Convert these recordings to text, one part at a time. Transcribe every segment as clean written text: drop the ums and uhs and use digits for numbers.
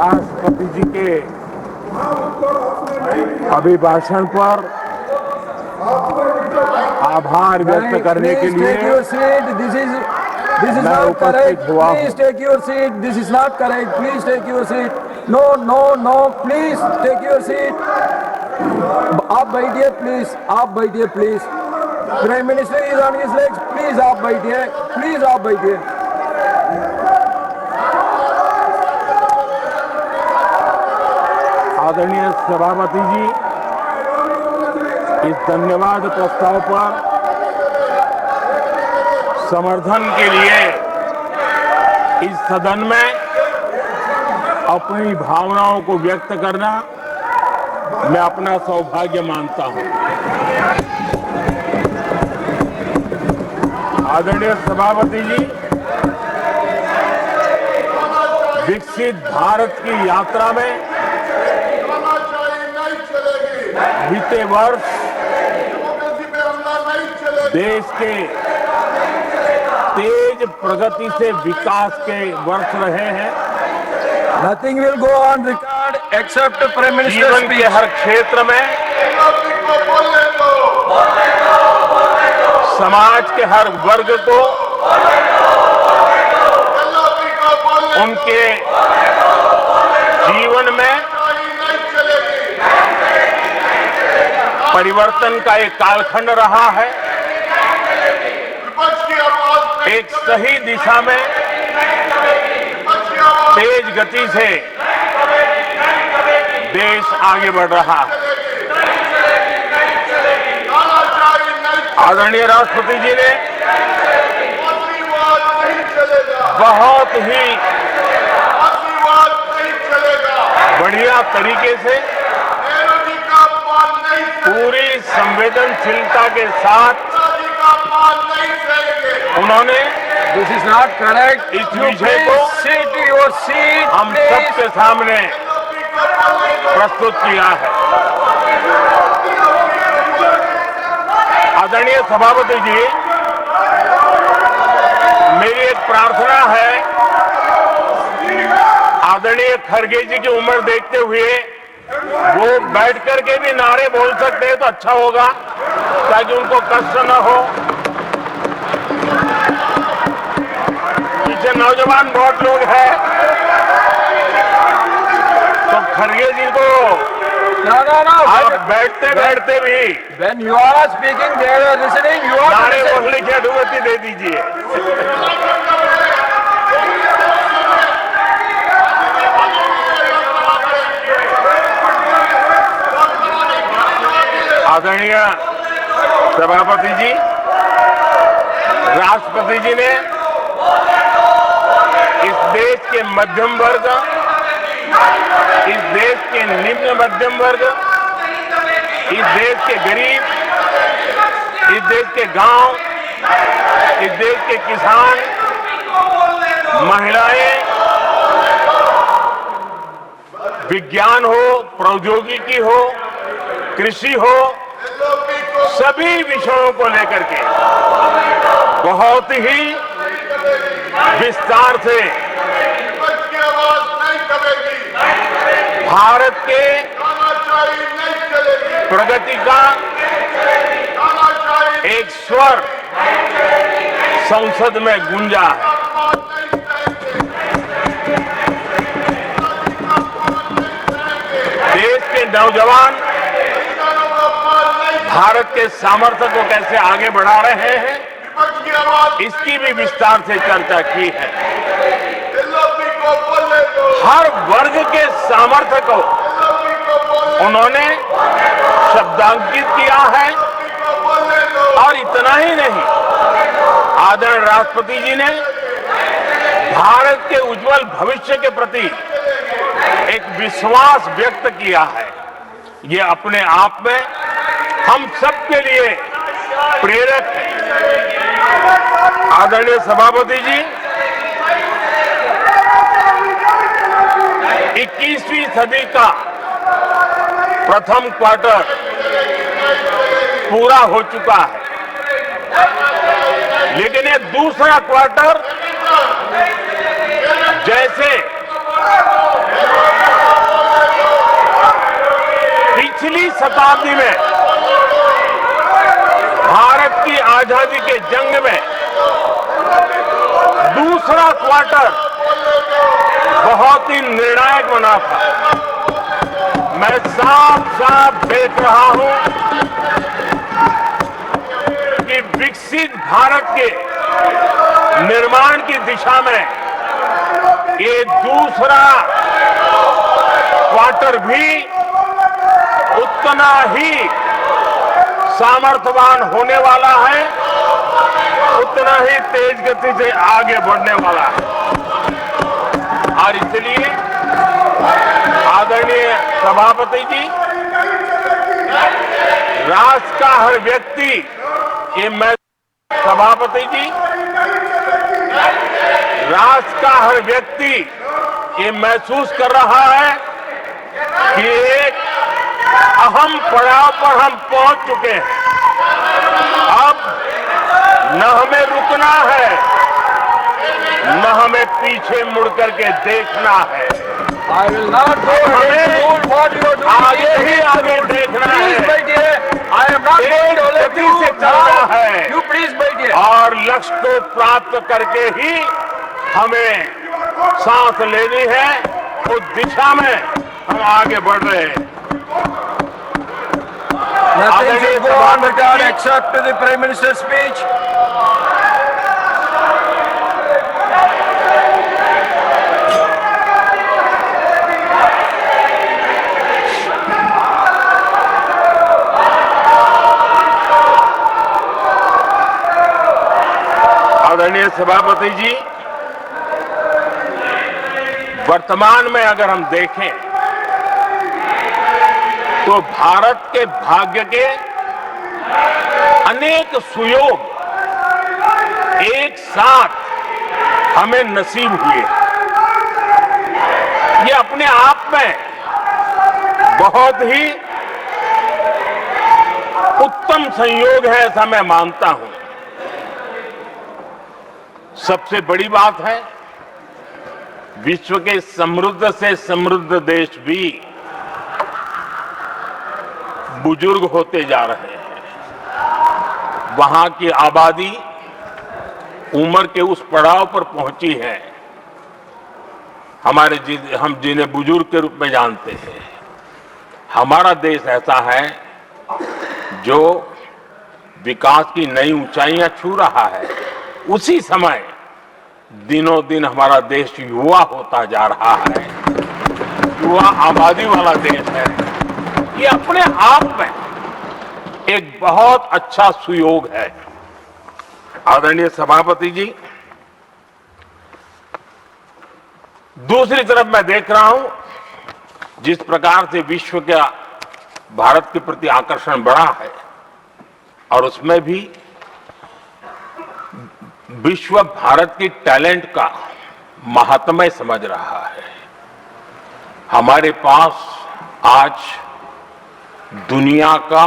राष्ट्रपति जी के अभिभाषण पर आभार व्यक्त करने के लिए This is मैं not उपस्थित correct. हुआ हूं। Please take your seat. This is not correct. Please take your seat. No, no, no. Please take your seat. आप बैठिए प्लीज. आप बैठिए please. Prime minister is on his legs. Please आप बैठिए. प्लीज आप बैठिए. आदरणीय सभापति जी, इस धन्यवाद प्रस्ताव पर समर्थन के लिए इस सदन में अपनी भावनाओं को व्यक्त करना मैं अपना सौभाग्य मानता हूं। आदरणीय सभापति जी, विकसित भारत की यात्रा में बीते वर्ष देश के तेज प्रगति से विकास के वर्ष रहे हैं। Nothing will go on record except Prime Minister's जीवन के speech. हर क्षेत्र में, समाज के हर वर्ग को उनके जीवन में परिवर्तन का एक कालखंड रहा है। एक सही दिशा में तेज गति से देश आगे बढ़ रहा है। आदरणीय राष्ट्रपति जी ने बहुत ही बढ़िया तरीके से पूरी संवेदनशीलता के साथ उन्होंने This is not correct. इस You विषय please को sit to your seat. हम please. सबके सामने प्रस्तुत किया है। आदरणीय सभापति जी, मेरी एक प्रार्थना है, आदरणीय खड़गे जी की उम्र देखते हुए वो बैठ करके भी नारे बोल सकते हैं तो अच्छा होगा, ताकि उनको कष्ट न हो। पीछे नौजवान बहुत लोग हैं, तो खड़गे जी को No. आप बैठते बैठते भी When you are speaking, they are listening. You are नारे listening. बोलने की अनुमति दे दीजिए। आदरणीय सभापति जी, राष्ट्रपति जी ने इस देश के मध्यम वर्ग, इस देश के निम्न मध्यम वर्ग, इस देश के गरीब, इस देश के गांव, इस देश के किसान, महिलाएं, विज्ञान हो, प्रौद्योगिकी हो, कृषि हो, सभी विषयों को लेकर के बहुत ही विस्तार से भारत के प्रगति का एक स्वर संसद में गूंजा है। देश के नौजवान भारत के सामर्थ्य को कैसे आगे बढ़ा रहे हैं, इसकी भी विस्तार से चर्चा की है। हर वर्ग के सामर्थ्य को उन्होंने शब्दांकित किया है, और इतना ही नहीं, आदरणीय राष्ट्रपति जी ने भारत के उज्जवल भविष्य के प्रति एक विश्वास व्यक्त किया है। ये अपने आप में हम सबके लिए प्रेरक है। आदरणीय सभापति जी, 21वीं सदी का प्रथम क्वार्टर पूरा हो चुका है, लेकिन ये दूसरा क्वार्टर जैसे शताब्दी में भारत की आजादी के जंग में दूसरा क्वार्टर बहुत ही निर्णायक बना था। मैं साफ साफ देख रहा हूं कि विकसित भारत के निर्माण की दिशा में ये दूसरा क्वार्टर भी उतना ही सामर्थ्यवान होने वाला है, उतना ही तेज गति से आगे बढ़ने वाला है। और इसलिए आदरणीय सभापति जी, राष्ट्र का हर व्यक्ति सभापति जी, राष्ट्र का हर व्यक्ति ये महसूस कर रहा है कि एक अहम पड़ाव पर हम पहुंच चुके हैं। अब न हमें रुकना है, न हमें पीछे मुड़ करके देखना है। I will not go ahead to do what you are doing. आगे ही आगे देखना Please, है। my dear, I am not going to let गति you से चलना now. है। You please, my dear. और लक्ष्य को प्राप्त करके ही हमें सांस लेनी है, उस दिशा में हम आगे बढ़ रहे हैं। Nothing should go on record except the Prime Minister's speech. आदरणीय सभापति जी, वर्तमान में अगर हम देखें तो भारत के भाग्य के अनेक सुयोग एक साथ हमें नसीब हुए। ये अपने आप में बहुत ही उत्तम संयोग है, ऐसा मैं मानता हूं। सबसे बड़ी बात है, विश्व के समृद्ध से समृद्ध देश भी बुजुर्ग होते जा रहे हैं। वहां की आबादी उम्र के उस पड़ाव पर पहुंची है हम जिन्हें बुजुर्ग के रूप में जानते हैं। हमारा देश ऐसा है जो विकास की नई ऊंचाइयां छू रहा है। उसी समय दिनों दिन हमारा देश युवा होता जा रहा है, युवा आबादी वाला देश है। ये अपने आप में एक बहुत अच्छा सुयोग है। आदरणीय सभापति जी, दूसरी तरफ मैं देख रहा हूं जिस प्रकार से विश्व का भारत के प्रति आकर्षण बढ़ा है, और उसमें भी विश्व भारत की टैलेंट का महात्म्य समझ रहा है। हमारे पास आज दुनिया का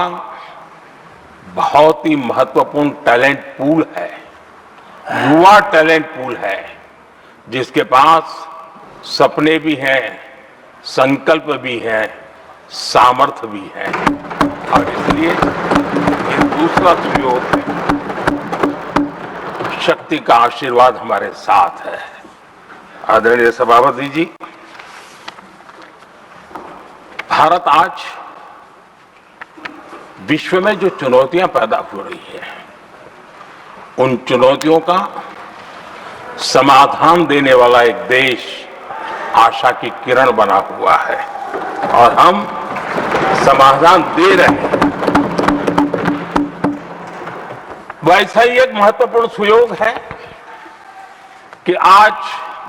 बहुत ही महत्वपूर्ण टैलेंट पूल है, युवा टैलेंट पूल है, जिसके पास सपने भी हैं, संकल्प भी हैं, सामर्थ्य भी है। और इसलिए ये दूसरा सुयोग है। शक्ति का आशीर्वाद हमारे साथ है। आदरणीय सभापति जी, भारत आज विश्व में जो चुनौतियां पैदा हो रही है, उन चुनौतियों का समाधान देने वाला एक देश आशा की किरण बना हुआ है, और हम समाधान दे रहे हैं। वैसा ही एक महत्वपूर्ण सुयोग है कि आज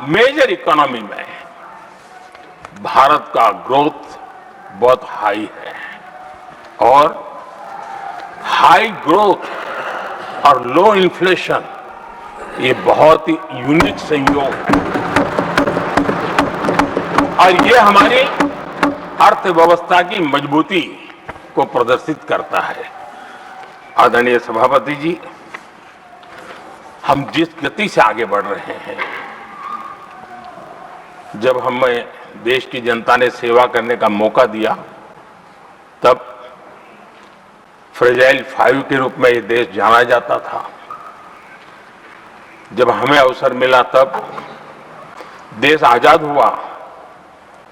मेजर इकोनॉमी में भारत का ग्रोथ बहुत हाई है, और हाई ग्रोथ और लो इन्फ्लेशन ये बहुत ही यूनिक संयोग है, और ये हमारी अर्थव्यवस्था की मजबूती को प्रदर्शित करता है। आदरणीय सभापति जी, हम जिस गति से आगे बढ़ रहे हैं, जब हमें देश की जनता ने सेवा करने का मौका दिया, तब फ्रेजाइल 5 के रूप में ये देश जाना जाता था। जब हमें अवसर मिला तब देश आजाद हुआ,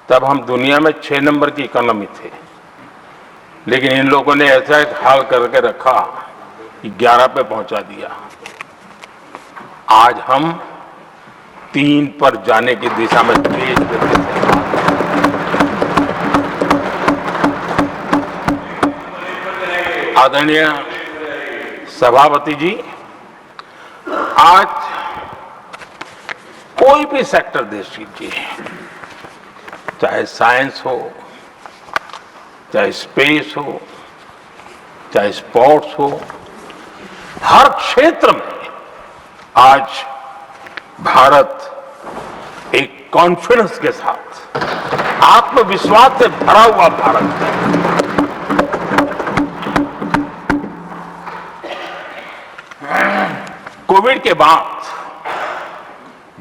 तब हम दुनिया में 6 नंबर की इकोनॉमी थे, लेकिन इन लोगों ने ऐसा एक हाल करके रखा कि 11 पे पहुंचा दिया। आज हम 3 पर जाने की दिशा में तेज गति से आदरणीय सभापति जी, आज कोई भी सेक्टर देश लीजिए, चाहे साइंस हो, चाहे स्पेस हो, चाहे स्पोर्ट्स हो, हर क्षेत्र में आज भारत एक कॉन्फिडेंस के साथ, आत्मविश्वास से भरा हुआ भारत है। कोविड के बाद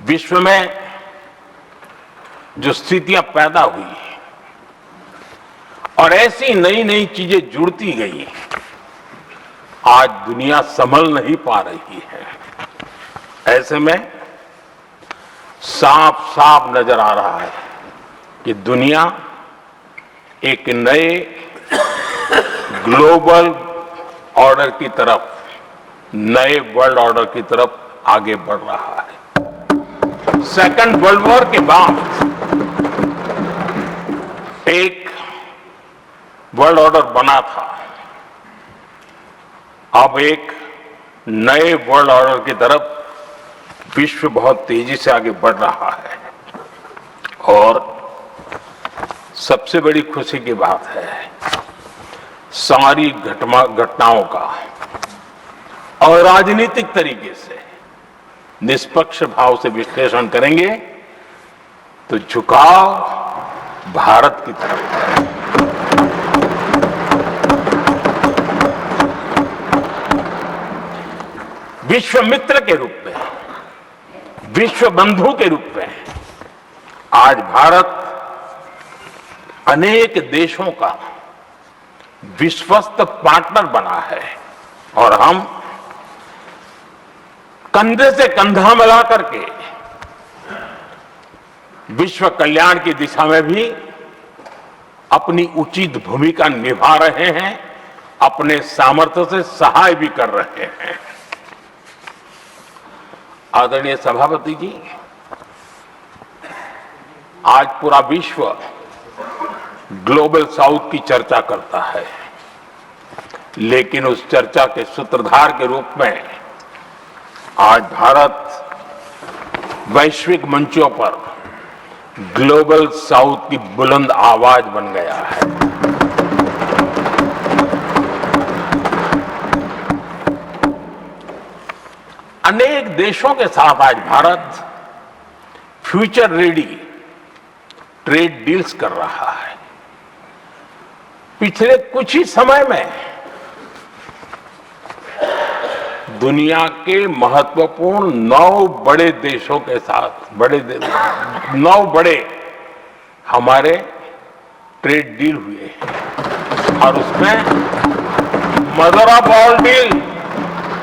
विश्व में जो स्थितियां पैदा हुई और ऐसी नई नई चीजें जुड़ती गई, आज दुनिया संभल नहीं पा रही है। ऐसे में साफ साफ नजर आ रहा है कि दुनिया एक नए ग्लोबल ऑर्डर की तरफ, नए वर्ल्ड ऑर्डर की तरफ आगे बढ़ रहा है। सेकेंड वर्ल्ड वॉर के बाद एक वर्ल्ड ऑर्डर बना था, अब एक नए वर्ल्ड ऑर्डर की तरफ विश्व बहुत तेजी से आगे बढ़ रहा है। और सबसे बड़ी खुशी की बात है, सारी घटनाओं का और राजनीतिक तरीके से निष्पक्ष भाव से विश्लेषण करेंगे तो झुकाव भारत की तरफ है। विश्व मित्र के रूप में, विश्व बंधु के रूप में आज भारत अनेक देशों का विश्वस्त पार्टनर बना है और हम कंधे से कंधा मिला करके विश्व कल्याण की दिशा में भी अपनी उचित भूमिका निभा रहे हैं, अपने सामर्थ्य से सहाय भी कर रहे हैं। आदरणीय सभापति जी, आज पूरा विश्व ग्लोबल साउथ की चर्चा करता है, लेकिन उस चर्चा के सूत्रधार के रूप में आज भारत वैश्विक मंचों पर ग्लोबल साउथ की बुलंद आवाज बन गया है। अनेक देशों के साथ आज Bharat future ready trade deals कर रहा है। पिछले कुछ ही समय में दुनिया के महत्वपूर्ण 9 बड़े देशों के साथ 9 बड़े हमारे ट्रेड डील हुए और उसमें मदर ऑफ ऑल डील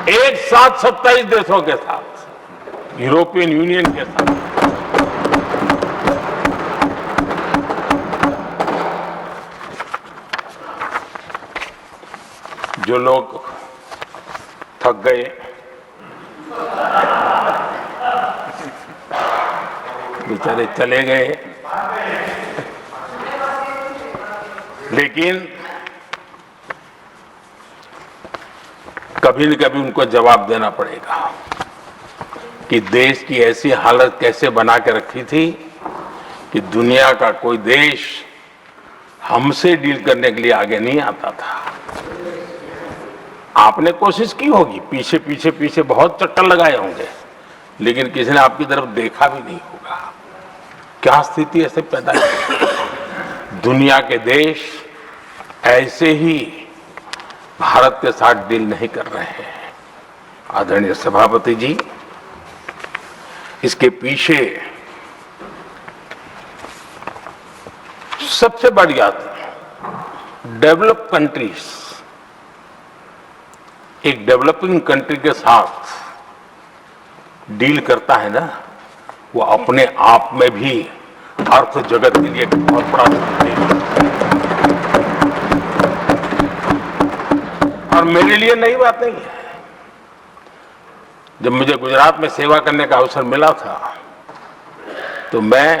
एक साथ 27 देशों के साथ, यूरोपियन यूनियन के साथ। जो लोग थक गए, बेचारे चले गए, लेकिन कभी न कभी उनको जवाब देना पड़ेगा कि देश की ऐसी हालत कैसे बना के रखी थी कि दुनिया का कोई देश हमसे डील करने के लिए आगे नहीं आता था। आपने कोशिश की होगी, पीछे बहुत चक्कर लगाए होंगे, लेकिन किसी ने आपकी तरफ देखा भी नहीं होगा। क्या स्थिति ऐसे पैदा की? दुनिया के देश ऐसे ही भारत के साथ डील नहीं कर रहे हैं। आदरणीय सभापति जी, इसके पीछे सबसे बड़ी बात, डेवलप कंट्रीज एक डेवलपिंग कंट्री के साथ डील करता है ना, वो अपने आप में भी अर्थ जगत के लिए एक बहुत बड़ा संदेश है। और मेरे लिए नई बात नहीं है। जब मुझे गुजरात में सेवा करने का अवसर मिला था तो मैं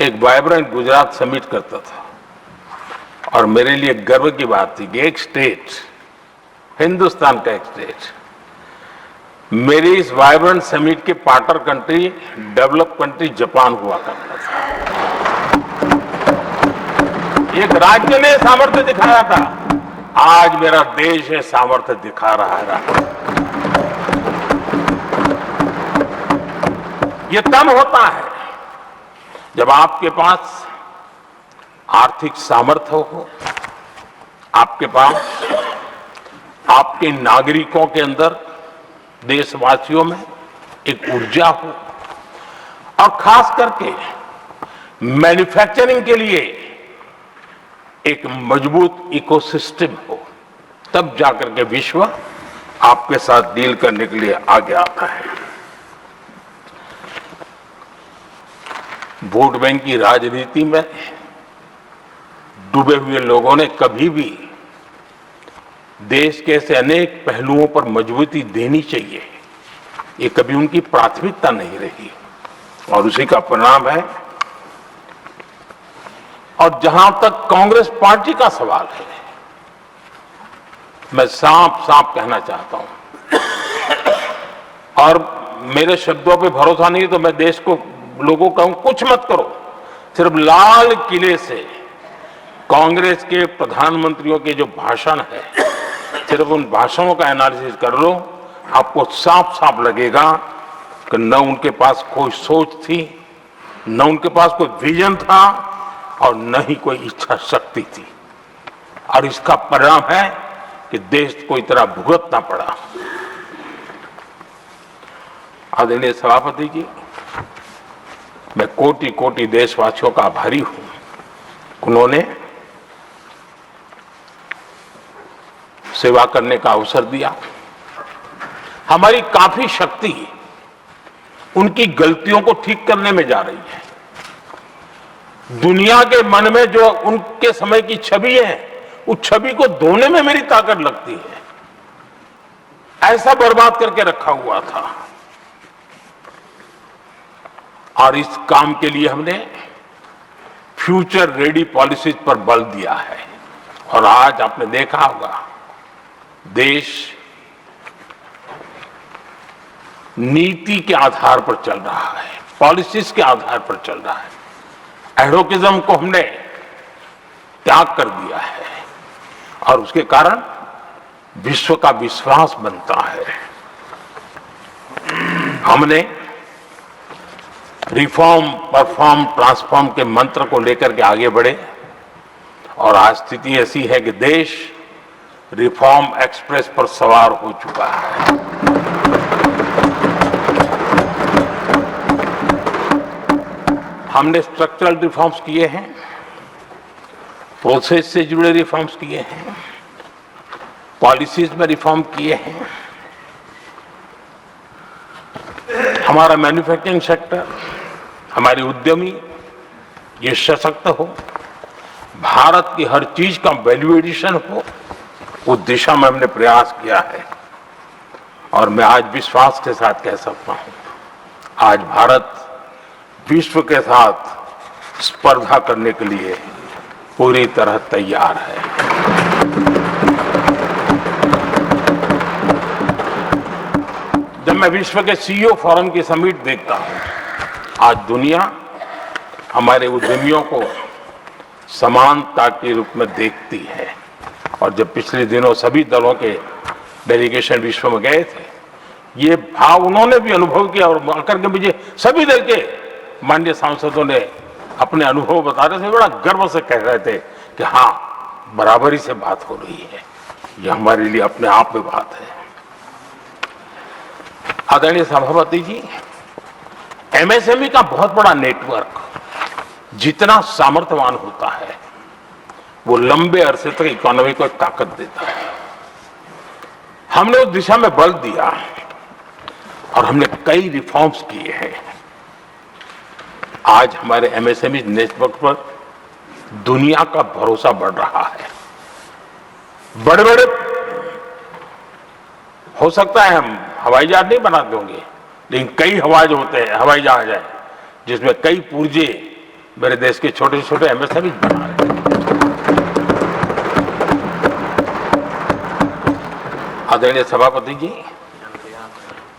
एक वाइब्रेंट गुजरात समिट करता था, और मेरे लिए गर्व की बात थी कि एक स्टेट, हिंदुस्तान का एक स्टेट, मेरी इस वाइब्रेंट समिट के partner country, develop country Japan हुआ करता था। एक राज्य ने सामर्थ्य दिखाया था, आज मेरा देश ये सामर्थ्य दिखा रहा है। ये तब होता है जब आपके पास आर्थिक सामर्थ्य हो, आपके पास आपके नागरिकों के अंदर, देशवासियों में एक ऊर्जा हो, और खास करके मैन्युफैक्चरिंग के लिए एक मजबूत इकोसिस्टम हो, तब जाकर के विश्व आपके साथ डील करने के लिए आगे आता है। वोट बैंक की राजनीति में डूबे हुए लोगों ने कभी भी देश के ऐसे अनेक पहलुओं पर मजबूती देनी चाहिए, ये कभी उनकी प्राथमिकता नहीं रही, और उसी का परिणाम है। और जहां तक कांग्रेस पार्टी का सवाल है, मैं साफ साफ कहना चाहता हूं, और मेरे शब्दों पे भरोसा नहीं तो मैं देश को, लोगों को कहूं कुछ मत करो, सिर्फ लाल किले से कांग्रेस के प्रधानमंत्रियों के जो भाषण है, सिर्फ उन भाषणों का एनालिसिस कर लो, आपको साफ साफ लगेगा कि न उनके पास कोई सोच थी, न उनके पास कोई विजन था, और न ही कोई इच्छा शक्ति थी। और इसका परिणाम है कि देश को इतना भुगतना पड़ा। आदरणीय सभापति जी, मैं कोटि कोटि देशवासियों का आभारी हूं। उन्होंने सेवा करने का अवसर दिया। हमारी काफी शक्ति उनकी गलतियों को ठीक करने में जा रही है। दुनिया के मन में जो उनके समय की छवि है, उस छवि को धोने में मेरी ताकत लगती है। ऐसा बर्बाद करके रखा हुआ था, और इस काम के लिए हमने फ्यूचर रेडी पॉलिसीज पर बल दिया है। और आज आपने देखा होगा, देश नीति के आधार पर चल रहा है, पॉलिसीज के आधार पर चल रहा है। एडोकिज्म को हमने त्याग कर दिया है, और उसके कारण विश्व का विश्वास बनता है। हमने रिफॉर्म, परफॉर्म, ट्रांसफॉर्म के मंत्र को लेकर के आगे बढ़े, और आज स्थिति ऐसी है कि देश रिफॉर्म एक्सप्रेस पर सवार हो चुका है। हमने स्ट्रक्चरल रिफॉर्म्स किए हैं, प्रोसेस से जुड़े रिफॉर्म्स किए हैं, पॉलिसीज में रिफॉर्म किए हैं। हमारा मैन्युफैक्चरिंग सेक्टर, हमारे उद्यमी ये सशक्त हो, भारत की हर चीज का वैल्यू एडिशन हो, उस दिशा में हमने प्रयास किया है। और मैं आज विश्वास के साथ कह सकता हूं, आज भारत विश्व के साथ स्पर्धा करने के लिए पूरी तरह तैयार है। जब मैं विश्व के सीईओ फोरम की समिट देखता हूं, आज दुनिया हमारे उद्यमियों को समानता के रूप में देखती है। और जब पिछले दिनों सभी दलों के डेलीगेशन विश्व में गए थे, ये भाव उन्होंने भी अनुभव किया, और आकर के मुझे सभी दल के माननीय सांसदों ने अपने अनुभव बता रहे थे, बड़ा गर्व से कह रहे थे कि हाँ, बराबरी से बात हो रही है। ये हमारे लिए अपने आप में बात है। आदरणीय सभापति जी, एमएसएमई का बहुत बड़ा नेटवर्क जितना सामर्थ्यवान होता है, वो लंबे अरसे तक इकोनॉमी को ताकत देता है। हमने उस दिशा में बल दिया और हमने कई रिफॉर्म्स किए हैं। आज हमारे एमएसएमई नेटवर्क पर दुनिया का भरोसा बढ़ रहा है। बड़े बड़े हो सकता है हम हवाई जहाज नहीं बना देंगे, लेकिन कई हवाई जहाज है जिसमें कई पुर्जे मेरे देश के छोटे छोटे एमएसएमई बना रहे हैं। आदरणीय सभापति जी,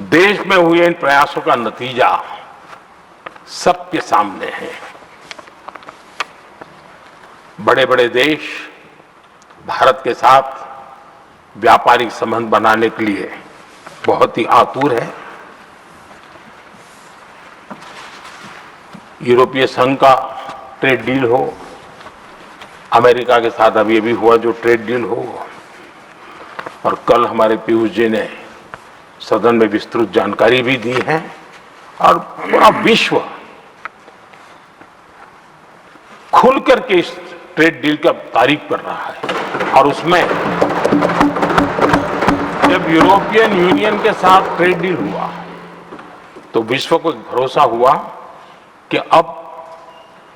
देश में हुए इन प्रयासों का नतीजा सबके सामने है। बड़े बड़े देश भारत के साथ व्यापारिक संबंध बनाने के लिए बहुत ही आतुर है। यूरोपीय संघ का ट्रेड डील हो, अमेरिका के साथ अभी अभी हुआ जो ट्रेड डील हो, और कल हमारे पीयूष जी ने सदन में विस्तृत जानकारी भी दी है, और पूरा विश्व खुल करके इस ट्रेड डील का तारीफ कर रहा है। और उसमें जब यूरोपियन यूनियन के साथ ट्रेड डील हुआ तो विश्व को एक भरोसा हुआ कि अब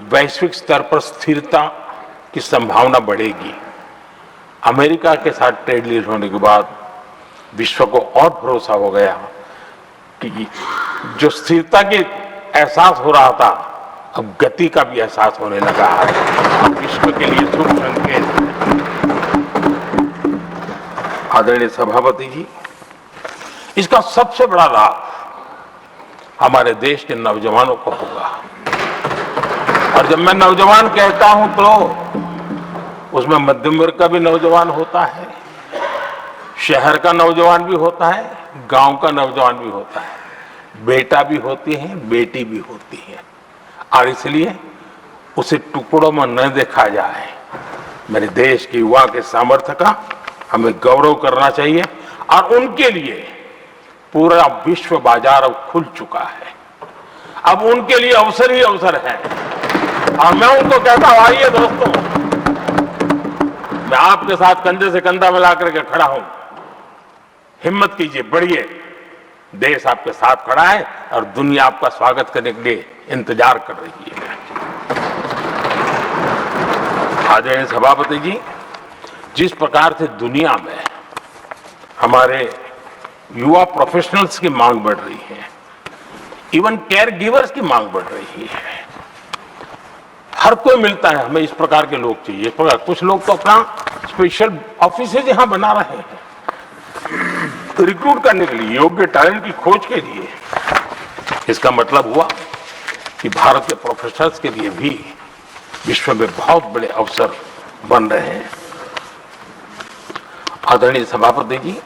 वैश्विक स्तर पर स्थिरता की संभावना बढ़ेगी। अमेरिका के साथ ट्रेड डील होने के बाद विश्व को और भरोसा हो गया कि जो स्थिरता के एहसास हो रहा था, अब गति का भी एहसास होने लगा है। अब विश्व के लिए शुभ संकेत है। आदरणीय सभापति जी, इसका सबसे बड़ा लाभ हमारे देश के नौजवानों को होगा। और जब मैं नौजवान कहता हूं तो उसमें मध्यम वर्ग का भी नौजवान होता है, शहर का नौजवान भी होता है, गांव का नौजवान भी होता है, बेटा भी होती है, बेटी भी होती है। और इसलिए उसे टुकड़ों में न देखा जाए। मेरे देश के युवा के सामर्थ्य का हमें गौरव करना चाहिए, और उनके लिए पूरा विश्व बाजार अब खुल चुका है। अब उनके लिए अवसर ही अवसर है। और मैं उनको कहता हूं, आइए दोस्तों, मैं आपके साथ कंधे से कंधा मिला करके खड़ा हूं। हिम्मत कीजिए, बढ़िए। देश आपके साथ खड़ा है और दुनिया आपका स्वागत करने के लिए इंतजार कर रही है। आदरणीय सभापति जी, जिस प्रकार से दुनिया में हमारे युवा प्रोफेशनल्स की मांग बढ़ रही है, इवन केयर गिवर्स की मांग बढ़ रही है, हर कोई मिलता है हमें इस प्रकार के लोग चाहिए। इस प्रकार कुछ लोग तो अपना स्पेशल ऑफिस यहां बना रहे हैं तो रिक्रूट करने के लिए, योग्य टैलेंट की खोज के लिए। इसका मतलब हुआ कि भारत के प्रोफेशनल्स के लिए भी विश्व में बहुत बड़े अवसर बन रहे हैं। आदरणीय सभापति जी,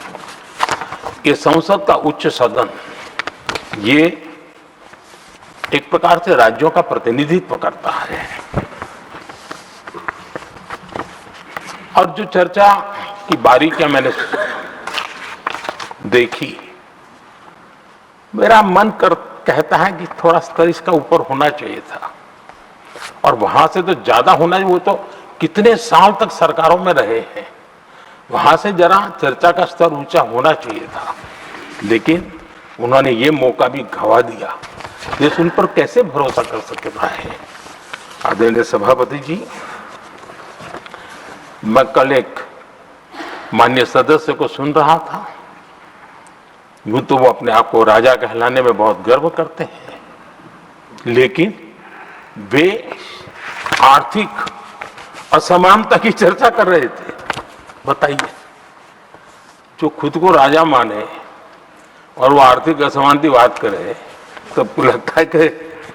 ये संसद का उच्च सदन, ये एक प्रकार से राज्यों का प्रतिनिधित्व करता है। और जो चर्चा की बारीकियां मैंने देखी, मेरा मन कहता है कि थोड़ा स्तर इसका ऊपर होना चाहिए था, और वहां से तो ज्यादा होना चाहिए। वो तो कितने साल तक सरकारों में रहे हैं, वहां से जरा चर्चा का स्तर ऊंचा होना चाहिए था, लेकिन उन्होंने ये मौका भी गंवा दिया। देश उन पर कैसे भरोसा कर सकता है। आदरणीय सभापति जी, मैं कल एक माननीय सदस्य को सुन रहा था। यूं तो वो अपने आप को राजा कहलाने में बहुत गर्व करते हैं, लेकिन वे आर्थिक असमानता की चर्चा कर रहे थे। बताइए, जो खुद को राजा माने और वो आर्थिक असमानता की बात करे, तो लगता है कि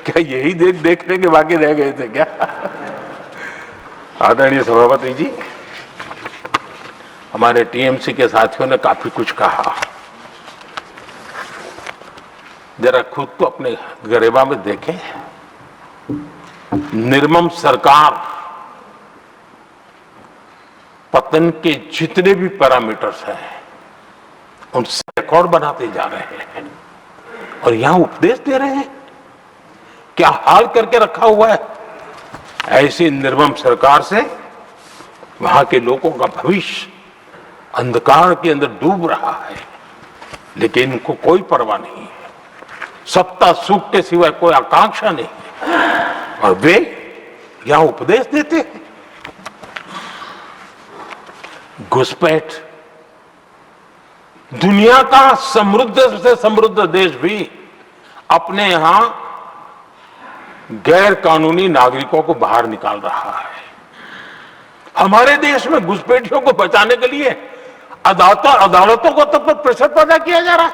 क्या यही देखने के बाकी रह गए थे क्या। आदरणीय सभापति जी, हमारे टीएमसी के साथियों ने काफी कुछ कहा। जरा खुद को अपने गरिमा में देखें। निर्मम सरकार पतन के जितने भी पैरामीटर्स हैं उनसे रिकॉर्ड बनाते जा रहे हैं, और यहां उपदेश दे रहे हैं। क्या हाल करके रखा हुआ है। ऐसी निर्मम सरकार से वहां के लोगों का भविष्य अंधकार के अंदर डूब रहा है, लेकिन इनको कोई परवाह नहीं है। सत्ता सुख के सिवाय कोई आकांक्षा नहीं है, और वे यहां उपदेश देते हैं। घुसपैठ। दुनिया का समृद्ध से समृद्ध देश भी अपने यहां गैर कानूनी नागरिकों को बाहर निकाल रहा है। हमारे देश में घुसपैठियों को बचाने के लिए अदालतों को तब तक प्रेशर पैदा किया जा रहा है।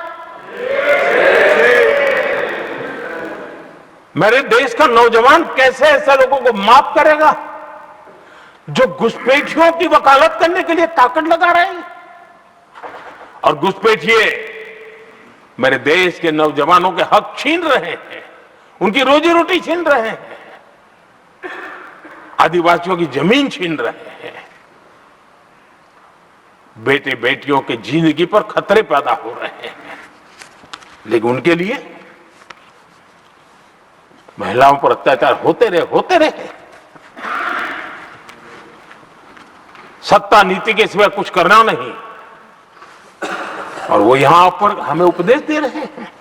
मेरे देश का नौजवान कैसे ऐसे लोगों को माफ करेगा जो घुसपैठियों की वकालत करने के लिए ताकत लगा रहे हैं? और घुसपैठिए मेरे देश के नौजवानों के हक छीन रहे हैं, उनकी रोजी रोटी छीन रहे हैं, आदिवासियों की जमीन छीन रहे हैं। बेटे बेटियों के जिंदगी पर खतरे पैदा हो रहे हैं, लेकिन उनके लिए महिलाओं पर अत्याचार होते रहे। सत्ता नीति के सिवा कुछ करना नहीं, और वो यहां पर हमें उपदेश दे रहे हैं।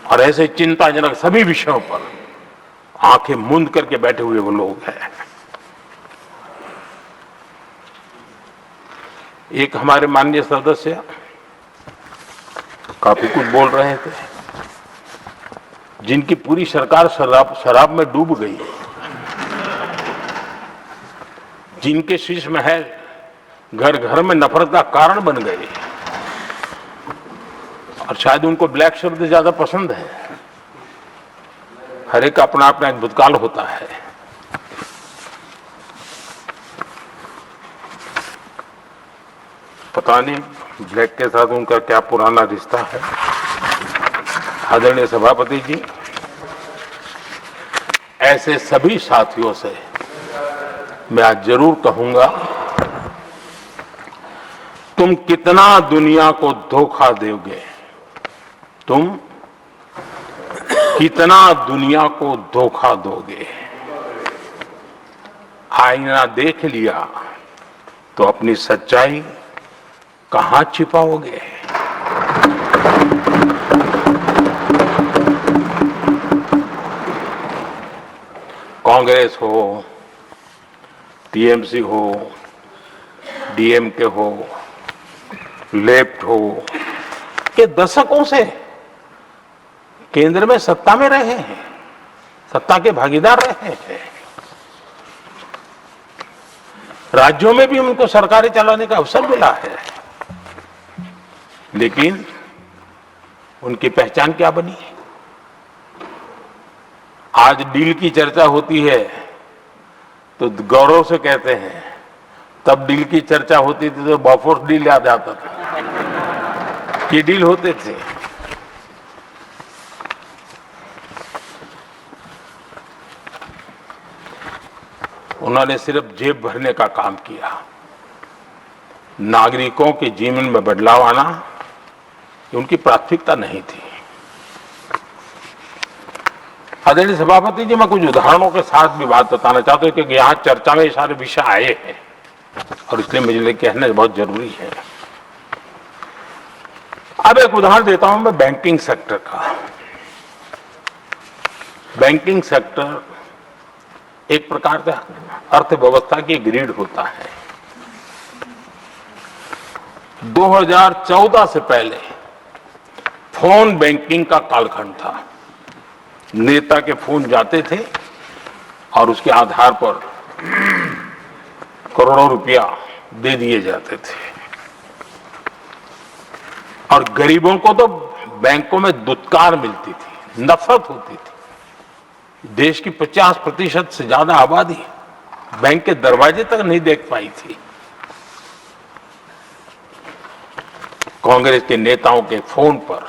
और ऐसे चिंताजनक सभी विषयों पर आंखें मूंद करके बैठे हुए वो लोग हैं। एक हमारे माननीय सदस्य काफी कुछ बोल रहे थे, जिनकी पूरी सरकार शराब में डूब गई, जिनके शीश महल घर घर में नफरत का कारण बन गए, और शायद उनको ब्लैक शब्द ज्यादा पसंद है। हर एक का अपना अपना एक भूतकाल होता है। पता नहीं ब्लैक के साथ उनका क्या पुराना रिश्ता है। आदरणीय सभापति जी, ऐसे सभी साथियों से मैं आज जरूर कहूंगा, तुम कितना दुनिया को धोखा दोगे, तुम कितना दुनिया को धोखा दोगे। आईना देख लिया तो अपनी सच्चाई कहां छिपाओगे। कांग्रेस हो, टीएमसी हो, डीएमके हो, लेफ्ट हो, के दशकों से केंद्र में सत्ता में रहे हैं, सत्ता के भागीदार रहे हैं। राज्यों में भी उनको सरकारें चलाने का अवसर मिला है, लेकिन उनकी पहचान क्या बनी? आज डील की चर्चा होती है तो गौरव से कहते हैं, तब डील की चर्चा होती थी तो बॉफोर्स डील याद आता था कि डील होते थे। उन्होंने सिर्फ जेब भरने का काम किया। नागरिकों के जीवन में बदलाव आना ये उनकी प्राथमिकता नहीं थी। आदरणीय सभापति जी, मैं कुछ उदाहरणों के साथ भी बात बताना चाहता हूं, क्योंकि यहाँ चर्चा में ये सारे विषय आए हैं और इसलिए मुझे कहना बहुत जरूरी है। अब एक उदाहरण देता हूं मैं बैंकिंग सेक्टर का। बैंकिंग सेक्टर एक प्रकार से अर्थव्यवस्था की ग्रिड होता है। 2014 से पहले फोन बैंकिंग का कालखंड था। नेता के फोन जाते थे और उसके आधार पर करोड़ों रुपया दे दिए जाते थे, और गरीबों को तो बैंकों में दुत्कार मिलती थी, नफरत होती थी। देश की 50% से ज्यादा आबादी बैंक के दरवाजे तक नहीं देख पाई थी। कांग्रेस के नेताओं के फोन पर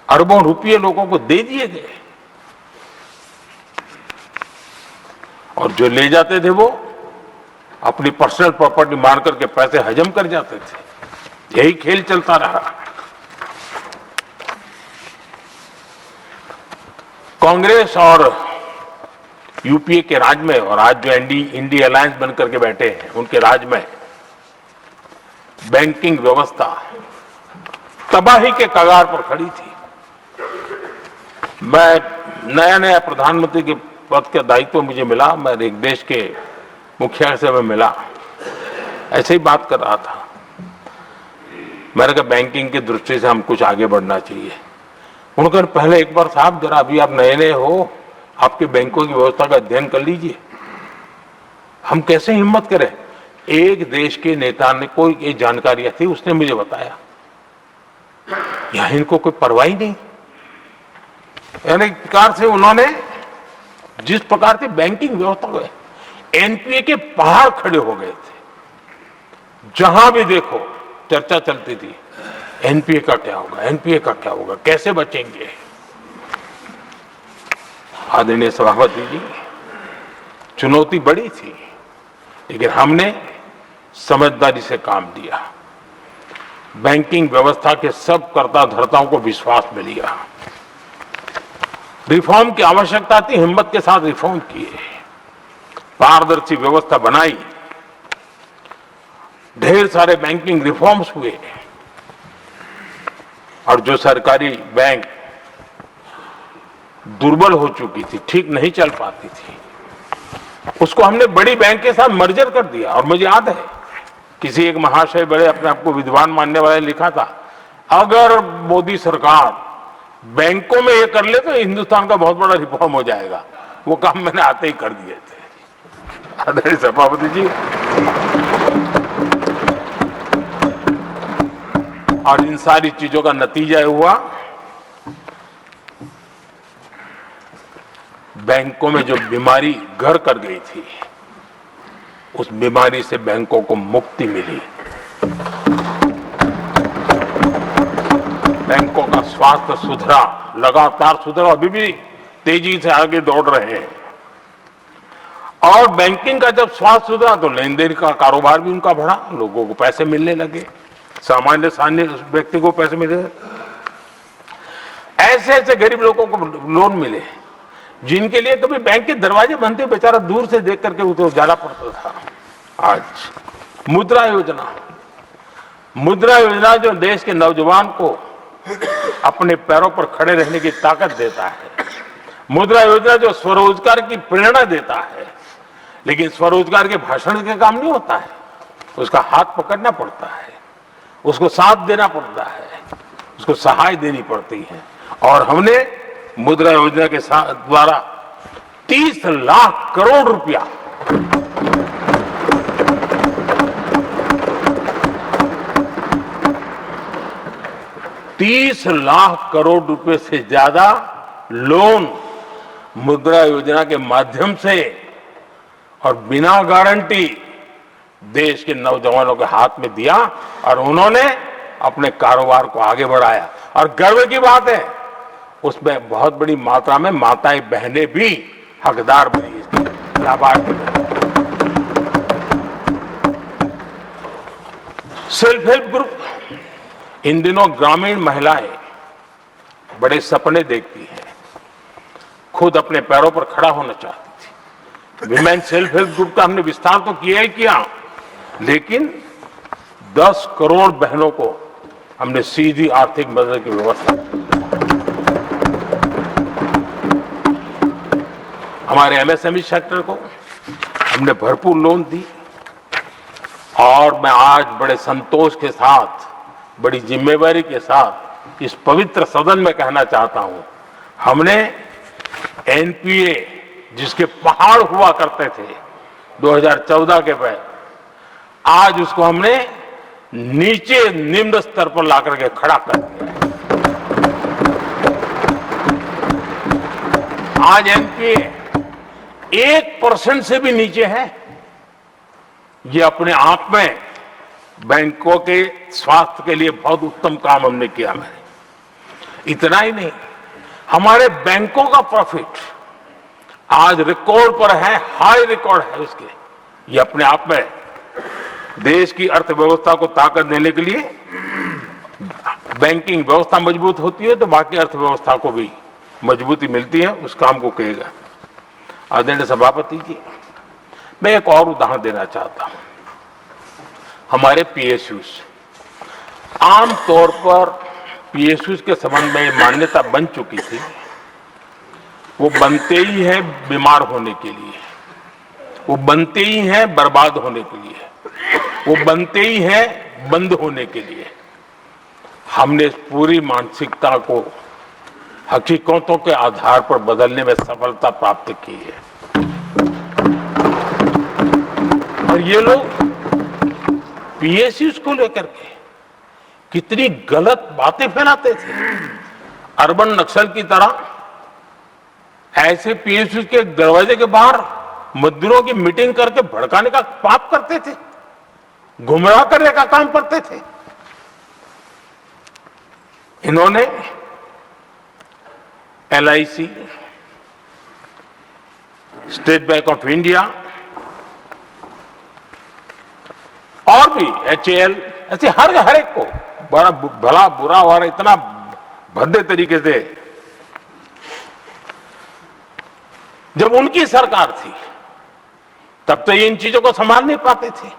अरबों रुपये लोगों को दे दिए गए, और जो ले जाते थे वो अपनी पर्सनल प्रॉपर्टी मार करके पैसे हजम कर जाते थे। यही खेल चलता रहा। कांग्रेस और यूपीए के राज में और आज जो इंडी अलायंस बन करके बैठे हैं उनके राज में बैंकिंग व्यवस्था तबाही के कगार पर खड़ी थी। मैं नया प्रधानमंत्री के पद का दायित्व मुझे मिला, मैं एक देश के मुखिया से मैं मिला, ऐसे ही बात कर रहा था। मैंने कहा बैंकिंग की दृष्टि से हम कुछ आगे बढ़ना चाहिए। उन्होंने कहा पहले एक बार साहब जरा अभी आप नए हो, आपके बैंकों की व्यवस्था का अध्ययन कर लीजिए। हम कैसे हिम्मत करें? एक देश के नेता ने कोई एक जानकारी थी, उसने मुझे बताया यहां इनको कोई परवाह ही नहीं। यानी एक प्रकार से उन्होंने जिस प्रकार से बैंकिंग व्यवस्था को एनपीए के पहाड़ खड़े हो गए थे। जहां भी देखो चर्चा चलती थी एनपीए का क्या होगा, एनपीए का क्या होगा, कैसे बचेंगे। आदरणीय सभापति जी, चुनौती बड़ी थी, लेकिन हमने समझदारी से काम दिया। बैंकिंग व्यवस्था के सब कर्ता धर्ताओं को विश्वास में लिया। रिफॉर्म की आवश्यकता थी, हिम्मत के साथ रिफॉर्म किए, पारदर्शी व्यवस्था बनाई, ढेर सारे बैंकिंग रिफॉर्म्स हुए और जो सरकारी बैंक दुर्बल हो चुकी थी, ठीक नहीं चल पाती थी, उसको हमने बड़ी बैंक के साथ मर्जर कर दिया। और मुझे याद है किसी एक महाशय बड़े अपने आप को विद्वान मानने वाले लिखा था, अगर मोदी सरकार बैंकों में ये कर ले तो हिंदुस्तान का बहुत बड़ा रिफॉर्म हो जाएगा। वो काम मैंने आते ही कर दिए थे। आदरणीय सभापति जी, और इन सारी चीजों का नतीजा हुआ बैंकों में जो बीमारी घर कर गई थी, उस बीमारी से बैंकों को मुक्ति मिली। बैंकों का स्वास्थ्य सुधरा, लगातार सुधरा, अभी भी तेजी से आगे दौड़ रहे हैं। और बैंकिंग का जब स्वास्थ्य सुधरा तो लेन देन का कारोबार भी उनका बढ़ा, लोगों को पैसे मिलने लगे, सामान्य व्यक्ति को पैसे मिले। ऐसे ऐसे गरीब लोगों को लोन मिले जिनके लिए कभी बैंक के दरवाजे बंद थे, बेचारा दूर से देख करके उसे जाना पड़ता था। आज मुद्रा योजना जो देश के नौजवान को अपने पैरों पर खड़े रहने की ताकत देता है, मुद्रा योजना जो स्वरोजगार की प्रेरणा देता है, लेकिन स्वरोजगार के भाषण के काम नहीं होता है, उसका हाथ पकड़ना पड़ता है, उसको साथ देना पड़ता है, उसको सहाय देनी पड़ती है। और हमने मुद्रा योजना के द्वारा 30 लाख करोड़ रुपया $30 लाख करोड़ रुपए से ज्यादा लोन मुद्रा योजना के माध्यम से और बिना गारंटी देश के नौजवानों के हाथ में दिया और उन्होंने अपने कारोबार को आगे बढ़ाया। और गर्व की बात है, उसमें बहुत बड़ी मात्रा में माताएं बहनें भी हकदार बनी, लाभार्थी बनी। सेल्फ हेल्प ग्रुप, इन दिनों ग्रामीण महिलाएं बड़े सपने देखती हैं, खुद अपने पैरों पर खड़ा होना चाहती थी। विमेन सेल्फ हेल्प ग्रुप का हमने विस्तार तो किया ही किया, लेकिन 10 करोड़ बहनों को हमने सीधी आर्थिक मदद की व्यवस्था की। हमारे एमएसएमई सेक्टर को हमने भरपूर लोन दी। और मैं आज बड़े संतोष के साथ, बड़ी जिम्मेवारी के साथ इस पवित्र सदन में कहना चाहता हूं, हमने एनपीए जिसके पहाड़ हुआ करते थे 2014 के पहले, आज उसको हमने नीचे निम्न स्तर पर ला करके खड़ा कर दिया। आज एनपीए 1% से भी नीचे है। ये अपने आप में बैंकों के स्वास्थ्य के लिए बहुत उत्तम काम हमने किया। मैं इतना ही नहीं, हमारे बैंकों का प्रॉफिट आज रिकॉर्ड पर है, हाई रिकॉर्ड है उसके। ये अपने आप में देश की अर्थव्यवस्था को ताकत देने के लिए, बैंकिंग व्यवस्था मजबूत होती है तो बाकी अर्थव्यवस्था को भी मजबूती मिलती है, उस काम को कहेगा। आदरणीय सभापति जी, मैं एक और उदाहरण देना चाहता हूं। हमारे पीएसयूज, आमतौर पर पीएसयूज के संबंध में मान्यता बन चुकी थी, वो बनते ही हैं बीमार होने के लिए, वो बनते ही हैं बर्बाद होने के लिए, वो बनते ही हैं बंद होने के लिए। हमने इस पूरी मानसिकता को हकीकतों के आधार पर बदलने में सफलता प्राप्त की है। और ये लोग पीएसयूज को लेकर के कितनी गलत बातें फैलाते थे। अर्बन नक्सल की तरह ऐसे पीएसयूज के दरवाजे के बाहर मजदूरों की मीटिंग करके भड़काने का पाप करते थे, गुमराह करने का काम करते थे। इन्होंने LIC, state bank of India और भी HAL, ऐसे हर एक को बड़ा भला बुरा और इतना भद्दे तरीके से, जब उनकी सरकार थी तब तो ये इन चीजों को संभाल नहीं पाते थे,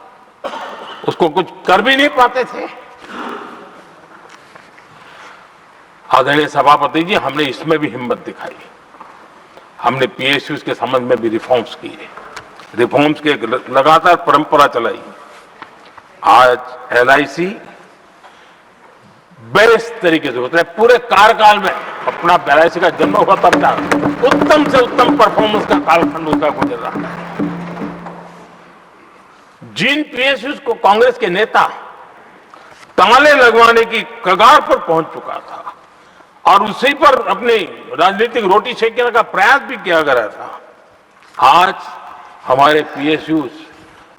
उसको कुछ कर भी नहीं पाते थे। आदरणीय सभापति जी, हमने इसमें भी हिम्मत दिखाई। हमने पीएसयूज के संबंध में भी रिफॉर्म्स किए, रिफॉर्म्स की एक लगातार परंपरा चलाई। आज LIC बेस्ट तरीके से होता है, पूरे कार्यकाल में अपना LIC का जन्म हुआ तब तक उत्तम से उत्तम परफॉर्मेंस का कालखंड उसका गुजर रहा है। जिन पीएसयूज को कांग्रेस के नेता ताले लगवाने की कगार पर पहुंच चुका था और उसी पर अपनी राजनीतिक रोटी सेकने का प्रयास भी किया गया था, आज हमारे पीएसयूज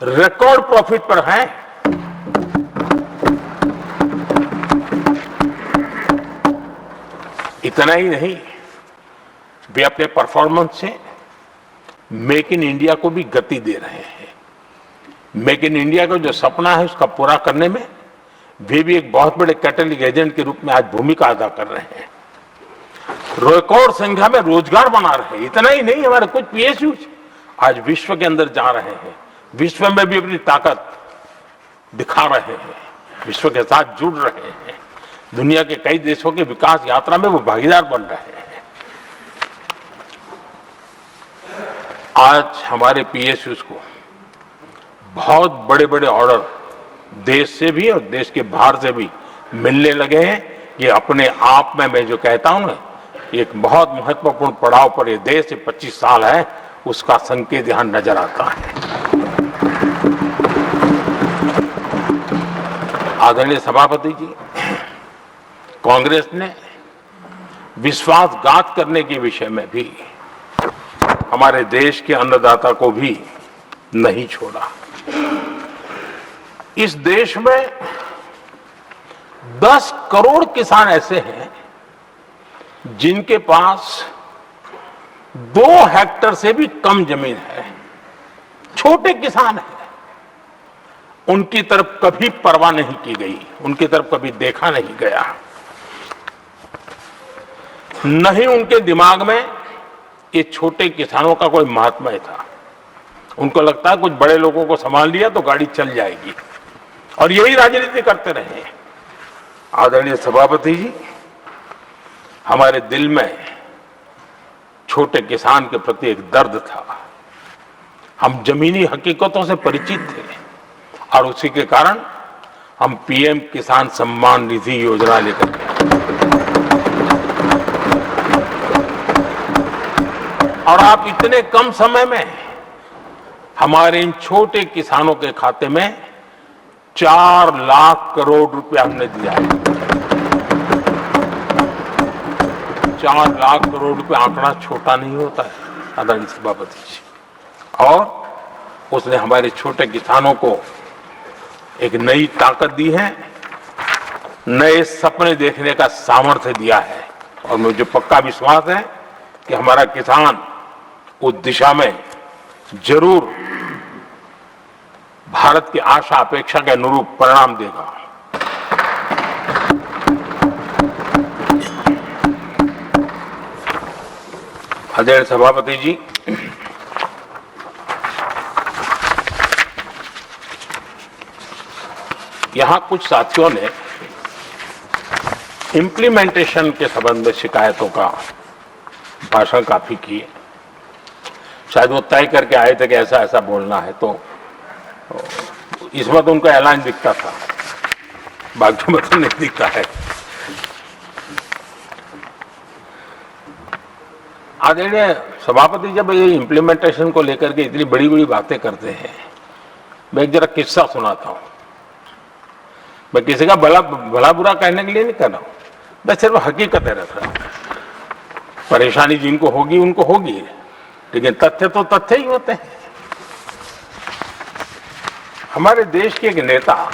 रिकॉर्ड प्रॉफिट पर हैं। इतना ही नहीं, वे अपने परफॉर्मेंस से मेक इन इंडिया को भी गति दे रहे हैं। मेक इन इंडिया का जो सपना है उसका पूरा करने में वे भी एक बहुत बड़े कैटलिक एजेंट के रूप में आज भूमिका अदा कर रहे हैं। रिकॉर्ड संख्या में रोजगार बना रहे हैं। इतना ही नहीं, हमारे कुछ पीएसयूज आज विश्व के अंदर जा रहे हैं, विश्व में भी अपनी ताकत दिखा रहे हैं, विश्व के साथ जुड़ रहे हैं, दुनिया के कई देशों के विकास यात्रा में वो भागीदार बन रहे हैं। आज हमारे पीएसयूज को बहुत बड़े बड़े ऑर्डर देश से भी और देश के बाहर से भी मिलने लगे हैं। ये अपने आप में मैं जो कहता हूं ना, एक बहुत महत्वपूर्ण पड़ाव पर ये देश 25 साल है, उसका संकेत यहां नजर आता है। आदरणीय सभापति जी, कांग्रेस ने विश्वासघात करने के विषय में भी हमारे देश के अन्नदाता को भी नहीं छोड़ा। इस देश में 10 करोड़ किसान ऐसे हैं जिनके पास 2 हेक्टेयर से भी कम जमीन है, छोटे किसान हैं। उनकी तरफ कभी परवाह नहीं की गई, उनकी तरफ कभी देखा नहीं गया, नहीं उनके दिमाग में ये छोटे किसानों का कोई महात्म्य था। उनको लगता है कुछ बड़े लोगों को संभाल लिया तो गाड़ी चल जाएगी, और यही राजनीति करते रहे। आदरणीय सभापति जी, हमारे दिल में छोटे किसान के प्रति एक दर्द था। हम जमीनी हकीकतों से परिचित थे और उसी के कारण हम PM किसान सम्मान निधि योजना लेकर के और आप इतने कम समय में हमारे इन छोटे किसानों के खाते में 4 लाख करोड़ रुपया हमने दिया है। 4 लाख करोड़ रुपया आंकड़ा छोटा नहीं होता है आदरणीय सभापति जी, और उसने हमारे छोटे किसानों को एक नई ताकत दी है, नए सपने देखने का सामर्थ्य दिया है। और मुझे पक्का विश्वास है कि हमारा किसान उस दिशा में जरूर भारत की आशा अपेक्षा के अनुरूप परिणाम देगा। आदरणीय सभापति जी, यहां कुछ साथियों ने इम्प्लीमेंटेशन के संबंध में शिकायतों का भाषण काफी किए। शायद वो तय करके आए थे कि ऐसा ऐसा बोलना है, तो इस वक्त उनका ऐलान दिखता था, बाकी में तो नहीं दिखता है। आदरणीय सभापति जब ये इम्प्लीमेंटेशन को लेकर के इतनी बड़ी बड़ी बातें करते हैं, मैं एक जरा किस्सा सुनाता हूं। मैं किसी का भला बुरा कहने के लिए नहीं कर रहा हूं, मैं सिर्फ हकीकत है रख रहा हूं। परेशानी जिनको होगी उनको होगी, लेकिन तथ्य तो तथ्य ही होते हैं। हमारे देश के एक नेता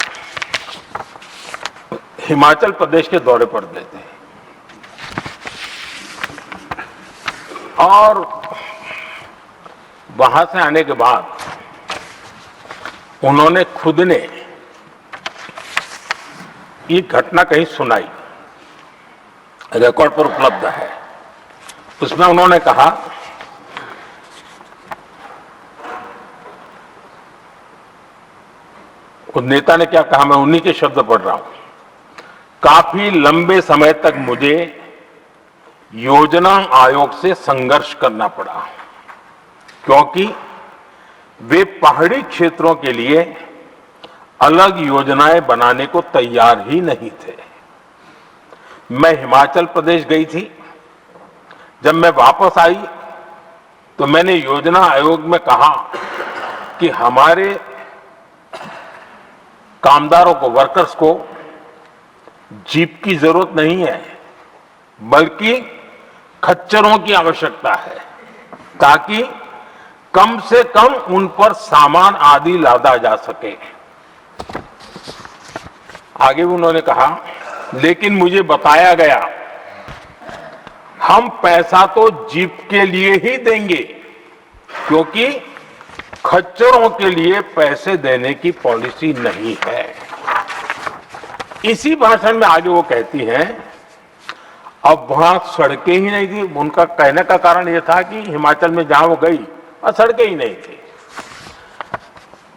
हिमाचल प्रदेश के दौरे पर गए थे और वहां से आने के बाद उन्होंने खुद ने ये घटना कहीं सुनाई, रिकॉर्ड पर उपलब्ध है। उसमें उन्होंने कहा, उस नेता ने क्या कहा, मैं उन्हीं के शब्द पढ़ रहा हूं। काफी लंबे समय तक मुझे योजना आयोग से संघर्ष करना पड़ा, क्योंकि वे पहाड़ी क्षेत्रों के लिए अलग योजनाएं बनाने को तैयार ही नहीं थे। मैं हिमाचल प्रदेश गई थी, जब मैं वापस आई तो मैंने योजना आयोग में कहा कि हमारे कामदारों को, वर्कर्स को जीप की जरूरत नहीं है, बल्कि खच्चरों की आवश्यकता है, ताकि कम से कम उन पर सामान आदि लादा जा सके। आगे उन्होंने कहा, लेकिन मुझे बताया गया हम पैसा तो जीप के लिए ही देंगे, क्योंकि खच्चरों के लिए पैसे देने की पॉलिसी नहीं है। इसी भाषण में आगे वो कहती हैं, अब वहां सड़कें ही नहीं थी। उनका कहने का कारण यह था कि हिमाचल में जहां वो गई और सड़कें ही नहीं थी।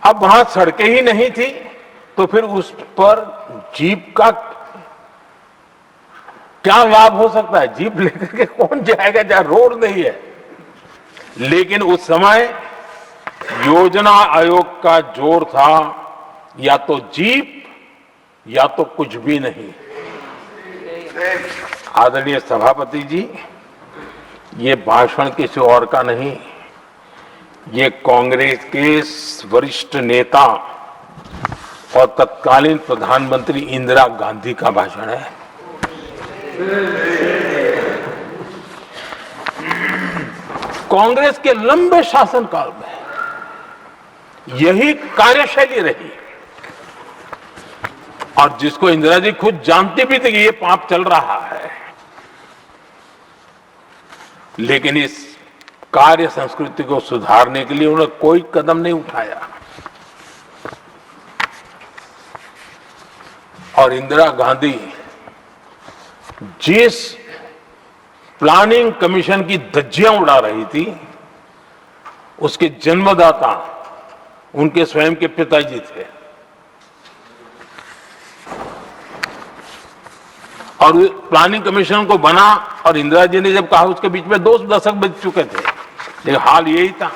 अब वहां सड़कें ही नहीं थी तो फिर उस पर जीप का क्या लाभ हो सकता है? जीप लेकर के कौन जाएगा जहां रोड नहीं है? लेकिन उस समय योजना आयोग का जोर था या तो जीप या तो कुछ भी नहीं। आदरणीय सभापति जी, ये भाषण किसी और का नहीं, ये कांग्रेस के वरिष्ठ नेता और तत्कालीन प्रधानमंत्री इंदिरा गांधी का भाषण है। कांग्रेस के लंबे शासनकाल में यही कार्यशैली रही, और जिसको इंदिरा जी खुद जानती भी थी कि ये पाप चल रहा है, लेकिन इस कार्य संस्कृति को सुधारने के लिए उन्होंने कोई कदम नहीं उठाया। और इंदिरा गांधी जिस प्लानिंग कमीशन की धज्जियां उड़ा रही थी, उसके जन्मदाता उनके स्वयं के पिताजी थे। और प्लानिंग कमीशन को बना और इंदिरा जी ने जब कहा, उसके बीच में 2 दशक बीत चुके थे, लेकिन हाल यही था।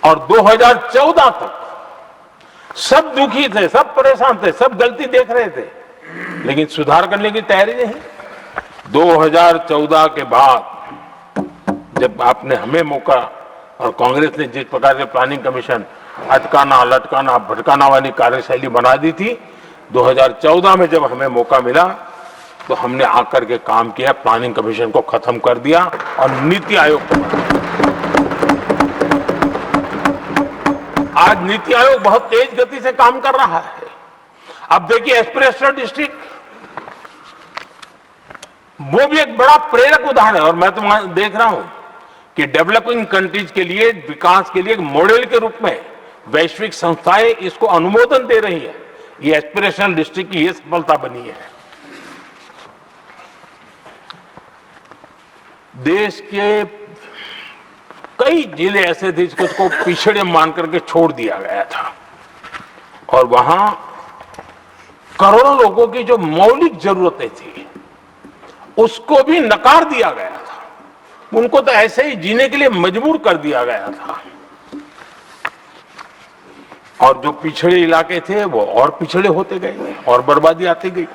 और 2014 तक सब दुखी थे, सब परेशान थे, सब गलती देख रहे थे, लेकिन सुधार करने की तैयारी नहीं। 2014 के बाद जब आपने हमें मौका और कांग्रेस ने जिस प्रकार से प्लानिंग कमीशन अटकाना, लटकाना, भटकाना वाली कार्यशैली बना दी थी, 2014 में जब हमें मौका मिला तो हमने आकर के काम किया, प्लानिंग कमीशन को खत्म कर दिया और नीति आयोग को बनाया। आज नीति आयोग बहुत तेज गति से काम कर रहा है। अब देखिए एस्पिरेशनल डिस्ट्रिक्ट, वो भी एक बड़ा प्रेरक उदाहरण है। और मैं तो देख रहा हूं कि डेवलपिंग कंट्रीज के लिए, विकास के लिए एक मॉडल के रूप में वैश्विक संस्थाएं इसको अनुमोदन दे रही है। ये एस्पिरेशनल डिस्ट्रिक्ट की ये सफलता बनी है। देश के कई जिले ऐसे थे जिसको पिछड़े मान करके छोड़ दिया गया था, और वहां करोड़ों लोगों की जो मौलिक जरूरतें थी उसको भी नकार दिया गया था। उनको तो ऐसे ही जीने के लिए मजबूर कर दिया गया था। और जो पिछड़े इलाके थे वो और पिछड़े होते गए और बर्बादी आती गई।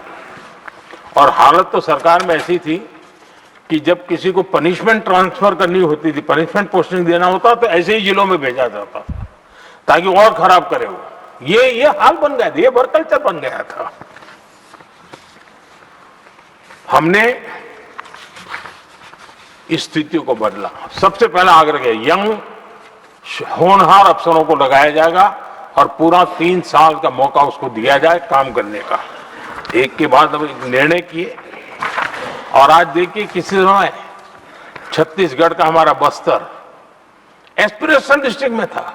और हालत तो सरकार में ऐसी थी कि जब किसी को पनिशमेंट ट्रांसफर करनी होती थी, पनिशमेंट पोस्टिंग देना होता तो ऐसे ही जिलों में भेजा जाता था ताकि और खराब करे वो। ये हाल बन गया था, ये वर्क कल्चर बन गया था। हमने इस स्थिति को बदला। सबसे पहला आग्रह किया, यंग होनहार अफसरों को लगाया जाएगा और पूरा 3 साल का मौका उसको दिया जाए काम करने का। एक के बाद अब निर्णय किए। और आज देखिए किसी समय छत्तीसगढ़ का हमारा बस्तर एस्पिरेशन डिस्ट्रिक्ट में था,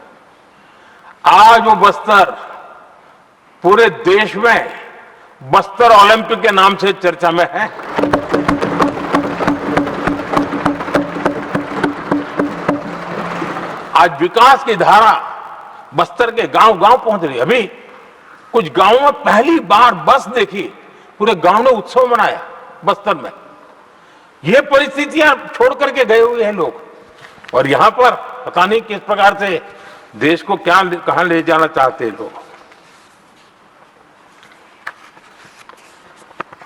आज वो बस्तर पूरे देश में बस्तर ओलंपिक के नाम से चर्चा में है। आज विकास की धारा बस्तर के गांव गांव पहुंच रही है। अभी कुछ गांवों में पहली बार बस देखी, पूरे गांव ने उत्सव मनाया बस्तर में। ये परिस्थितियां छोड़ करके गए हुए हैं लोग, और यहां पर पता नहीं किस प्रकार से देश को कहां ले जाना चाहते हैं लोग।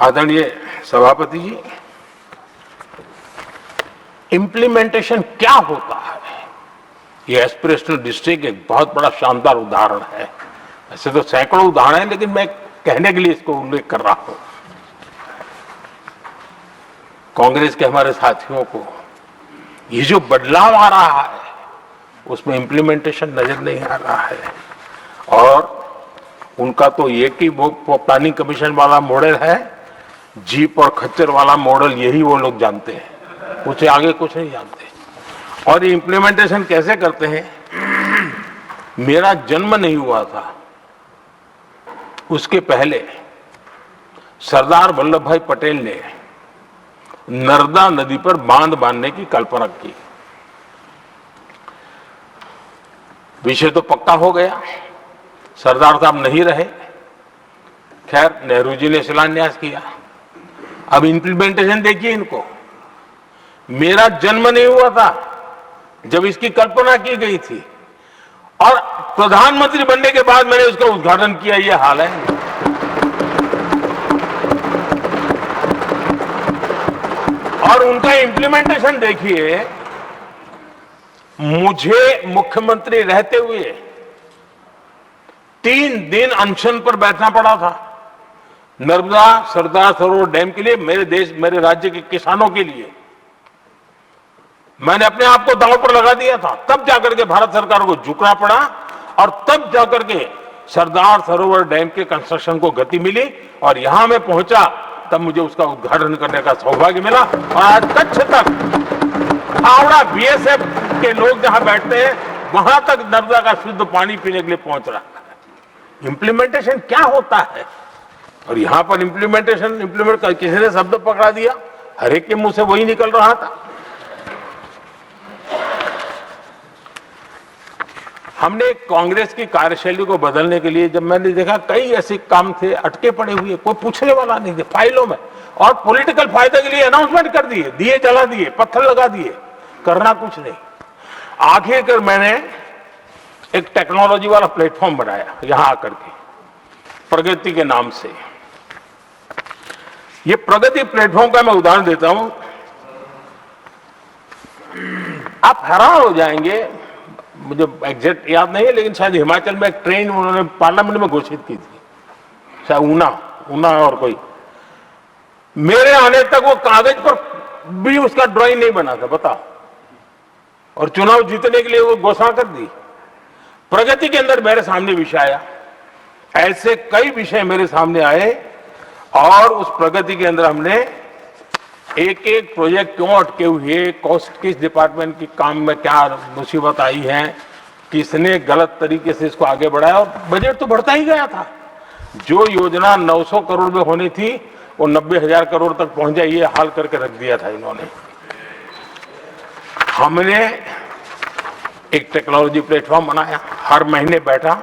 आदरणीय सभापति जी, इंप्लीमेंटेशन क्या होता है, ये एस्पिरेशनल डिस्ट्रिक्ट एक बहुत बड़ा शानदार उदाहरण है। ऐसे तो सैकड़ों उदाहरण हैं, लेकिन मैं कहने के लिए इसको उल्लेख कर रहा हूं। कांग्रेस के हमारे साथियों को ये जो बदलाव आ रहा है उसमें इंप्लीमेंटेशन नजर नहीं आ रहा है। और उनका तो एक ही वो प्लानिंग कमीशन वाला मॉडल है, जीप और खच्चर वाला मॉडल, यही वो लोग जानते हैं, उससे आगे कुछ नहीं जानते। और ये इंप्लीमेंटेशन कैसे करते हैं, मेरा जन्म नहीं हुआ था उसके पहले सरदार वल्लभ भाई पटेल ने नर्मदा नदी पर बांध बांधने की कल्पना की। विषय तो पक्का हो गया, सरदार साहब नहीं रहे, खैर नेहरू जी ने शिलान्यास किया। अब इंप्लीमेंटेशन देखिए इनको। मेरा जन्म नहीं हुआ था जब इसकी कल्पना की गई थी, और प्रधानमंत्री बनने के बाद मैंने उसका उद्घाटन किया, यह हाल है। और उनका इंप्लीमेंटेशन देखिए, मुझे मुख्यमंत्री रहते हुए 3 दिन अनशन पर बैठना पड़ा था नर्मदा सरदार सरोवर डैम के लिए, मेरे राज्य के किसानों के लिए। मैंने अपने आप को दांव पर लगा दिया था, तब जाकर के भारत सरकार को झुकना पड़ा, और तब जाकर के सरदार सरोवर डैम के कंस्ट्रक्शन को गति मिली। और यहां मैं पहुंचा तब मुझे उसका उद्घाटन करने का सौभाग्य मिला। और आज कच्छ तक, हावड़ा बीएसएफ के लोग जहां बैठते हैं वहां तक नर्मदा का शुद्ध पानी पीने के लिए पहुंच रहा है। इंप्लीमेंटेशन क्या होता है, और यहां पर इंप्लीमेंट कर किसी ने शब्द पकड़ा दिया, हर एक के मुंह से वही निकल रहा था। हमने कांग्रेस की कार्यशैली को बदलने के लिए, जब मैंने देखा कई ऐसे काम थे अटके पड़े हुए, कोई पूछने वाला नहीं थे फाइलों में, और पॉलिटिकल फायदे के लिए अनाउंसमेंट कर दिए, दिए जला दिए, पत्थर लगा दिए, करना कुछ नहीं। आखिरकार मैंने एक टेक्नोलॉजी वाला प्लेटफॉर्म बनाया यहां आकर के, प्रगति के नाम से। ये प्रगति प्लेटफॉर्म का मैं उदाहरण देता हूं, आप हैरान हो जाएंगे। मुझे एग्जैक्ट याद नहीं है, लेकिन शायद हिमाचल में एक ट्रेन उन्होंने पार्लियामेंट में घोषित की थी, शायद ऊना और कोई। मेरे आने तक वो कागज पर भी उसका ड्राइंग नहीं बना था, बताओ। और चुनाव जीतने के लिए वो घोषणा कर दी। प्रगति के अंदर मेरे सामने विषय आया, ऐसे कई विषय मेरे सामने आए, और उस प्रगति के अंदर हमने एक एक प्रोजेक्ट क्यों अटके हुए, कॉस्ट किस डिपार्टमेंट की काम में क्या मुसीबत आई है, किसने गलत तरीके से इसको आगे बढ़ाया, और बजट तो बढ़ता ही गया था। जो योजना 900 करोड़ में होनी थी वो 90,000 करोड़ तक पहुंच जाए, ये हाल करके रख दिया था इन्होंने। हमने एक टेक्नोलॉजी प्लेटफॉर्म बनाया, हर महीने बैठा,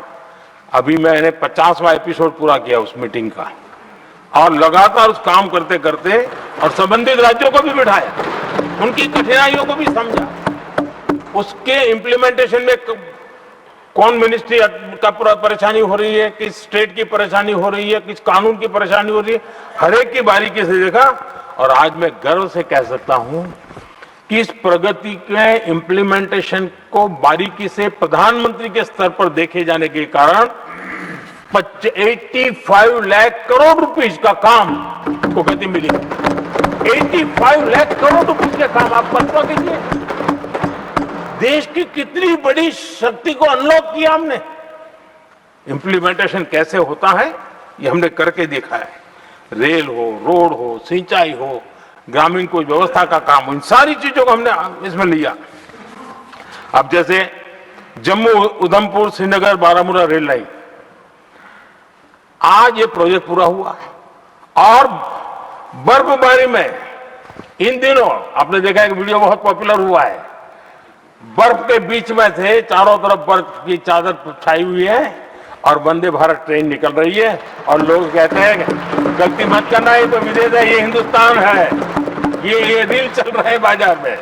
अभी मैंने 50वां एपिसोड पूरा किया उस मीटिंग का, और लगातार उस काम करते करते और संबंधित राज्यों को भी बिठाया, उनकी कठिनाइयों को भी समझा, उसके इम्प्लीमेंटेशन में कौन मिनिस्ट्री का परेशानी हो रही है, किस स्टेट की परेशानी हो रही है, किस कानून की परेशानी हो रही है, हर एक की बारीकी से देखा। और आज मैं गर्व से कह सकता हूं कि इस प्रगति के इम्प्लीमेंटेशन को बारीकी से प्रधानमंत्री के स्तर पर देखे जाने के कारण 85 लाख करोड़ रुपीस का काम को गति मिली। 85 लाख करोड़ रुपीस के काम आप कल्पना कीजिए, देश की कितनी बड़ी शक्ति को अनलॉक किया हमने। इंप्लीमेंटेशन कैसे होता है ये हमने करके देखा है। रेल हो, रोड हो, सिंचाई हो, ग्रामीण कोई व्यवस्था का काम हो, इन सारी चीजों को हमने इसमें लिया। अब जैसे जम्मू उधमपुर श्रीनगर बारामूला रेल लाइन, आज ये प्रोजेक्ट पूरा हुआ। और बर्फबारी में इन दिनों आपने देखा एक वीडियो बहुत पॉपुलर हुआ है, बर्फ के बीच में थे, चारों तरफ बर्फ की चादर छाई हुई है और वंदे भारत ट्रेन निकल रही है, और लोग कहते हैं गलती मत करना, ये तो विदेश है, ये हिंदुस्तान है, ये रील चल रहे हैं बाजार में।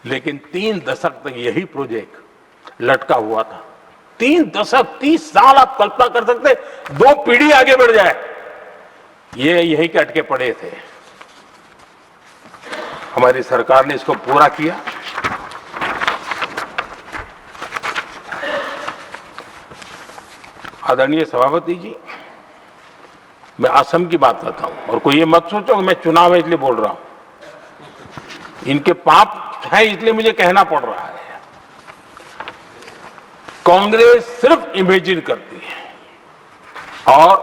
लेकिन 3 दशक तक यही प्रोजेक्ट लटका हुआ था। 3 दशक, 30 साल, आप कल्पना कर सकते, 2 पीढ़ी आगे बढ़ जाए, ये यही के अटके पड़े थे। हमारी सरकार ने इसको पूरा किया। आदरणीय सभापति जी, मैं असम की बात करता हूं, और कोई ये मत सोचो कि मैं चुनाव है इसलिए बोल रहा हूं। इनके पाप है इसलिए मुझे कहना पड़ रहा है। कांग्रेस सिर्फ इमेजिन करती है और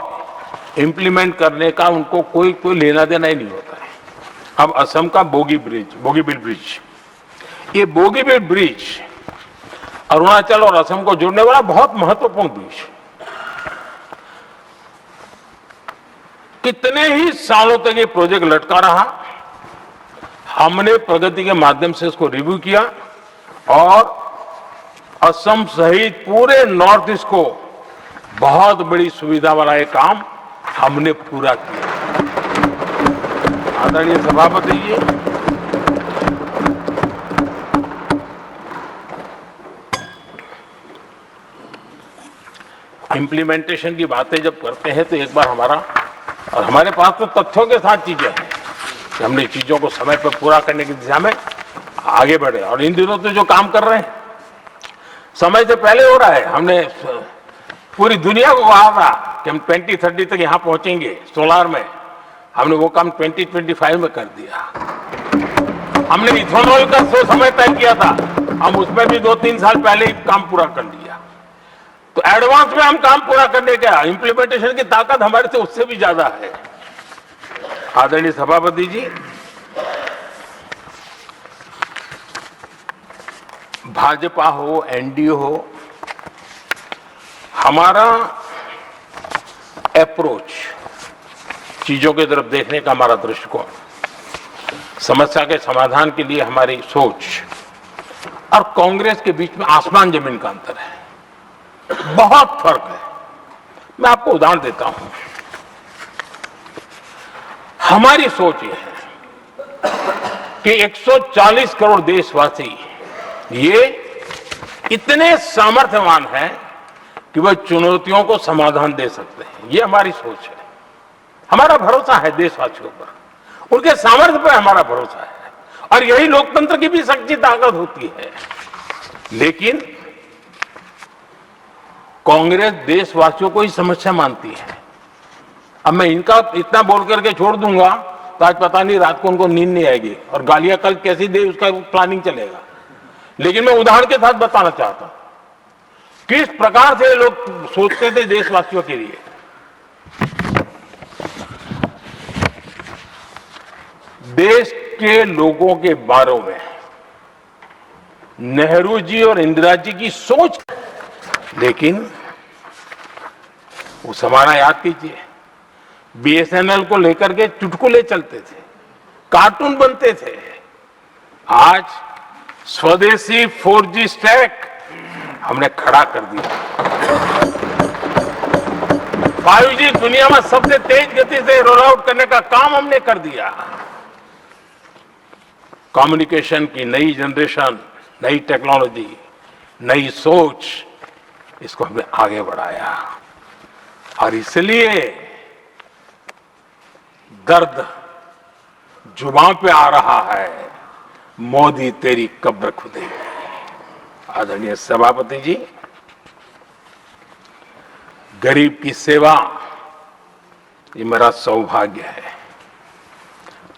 इंप्लीमेंट करने का उनको कोई लेना देना ही नहीं होता है। अब असम का बोगीबिल ब्रिज, ये बोगीबिल ब्रिज अरुणाचल और असम को जोड़ने वाला बहुत महत्वपूर्ण ब्रिज, कितने ही सालों तक ये प्रोजेक्ट लटका रहा। हमने प्रगति के माध्यम से इसको रिव्यू किया और असम सहित पूरे नॉर्थ ईस्ट को बहुत बड़ी सुविधा वाला ये काम हमने पूरा किया। आदरणीय सभापति जी, इंप्लीमेंटेशन की बातें जब करते हैं तो एक बार हमारे पास तो तथ्यों के साथ चीजें हैं कि हमने चीजों को समय पर पूरा करने की दिशा में आगे बढ़े। और इन दिनों तो जो काम कर रहे हैं समय से पहले हो रहा है। हमने पूरी दुनिया को कहा था कि हम 2030 तक यहां पहुंचेंगे सोलार में, हमने वो काम 2025 में कर दिया। हमने इथेनॉल का समय तय किया था, हम उसमें भी 2-3 साल पहले ही काम पूरा कर लिया। तो एडवांस में हम काम पूरा करने का, इंप्लीमेंटेशन की ताकत हमारे से उससे भी ज्यादा है। आदरणीय सभापति जी, भाजपा हो, एनडीए हो, हमारा अप्रोच, चीजों की तरफ देखने का हमारा दृष्टिकोण, समस्या के समाधान के लिए हमारी सोच और कांग्रेस के बीच में आसमान जमीन का अंतर है, बहुत फर्क है। मैं आपको उदाहरण देता हूं। हमारी सोच यह है कि 140 करोड़ देशवासी ये इतने सामर्थ्यवान हैं कि वह चुनौतियों को समाधान दे सकते हैं। ये हमारी सोच है, हमारा भरोसा है देशवासियों पर, उनके सामर्थ्य पर हमारा भरोसा है, और यही लोकतंत्र की भी सच्ची ताकत होती है। लेकिन कांग्रेस देशवासियों को ही समस्या मानती है। अब मैं इनका इतना बोल करके छोड़ दूंगा तो आज पता नहीं रात को उनको नींद नहीं आएगी और गालियां कल कैसी दे उसका प्लानिंग चलेगा। लेकिन मैं उदाहरण के साथ बताना चाहता हूं किस प्रकार से लोग सोचते थे देशवासियों के लिए। देश के लोगों के बारे में नेहरू जी और इंदिरा जी की सोच, लेकिन उस हमारा याद कीजिए, बीएसएनएल को लेकर के चुटकुले चलते थे, कार्टून बनते थे। आज स्वदेशी 4G स्टैक हमने खड़ा कर दिया। 5G दुनिया में सबसे तेज गति से रोल आउट करने का काम हमने कर दिया। कम्युनिकेशन की नई जनरेशन, नई टेक्नोलॉजी, नई सोच, इसको हमने आगे बढ़ाया। और इसलिए दर्द जुबान पे आ रहा है, मोदी तेरी कब्र खुदेगी। आदरणीय सभापति जी, गरीब की सेवा ये मेरा सौभाग्य है।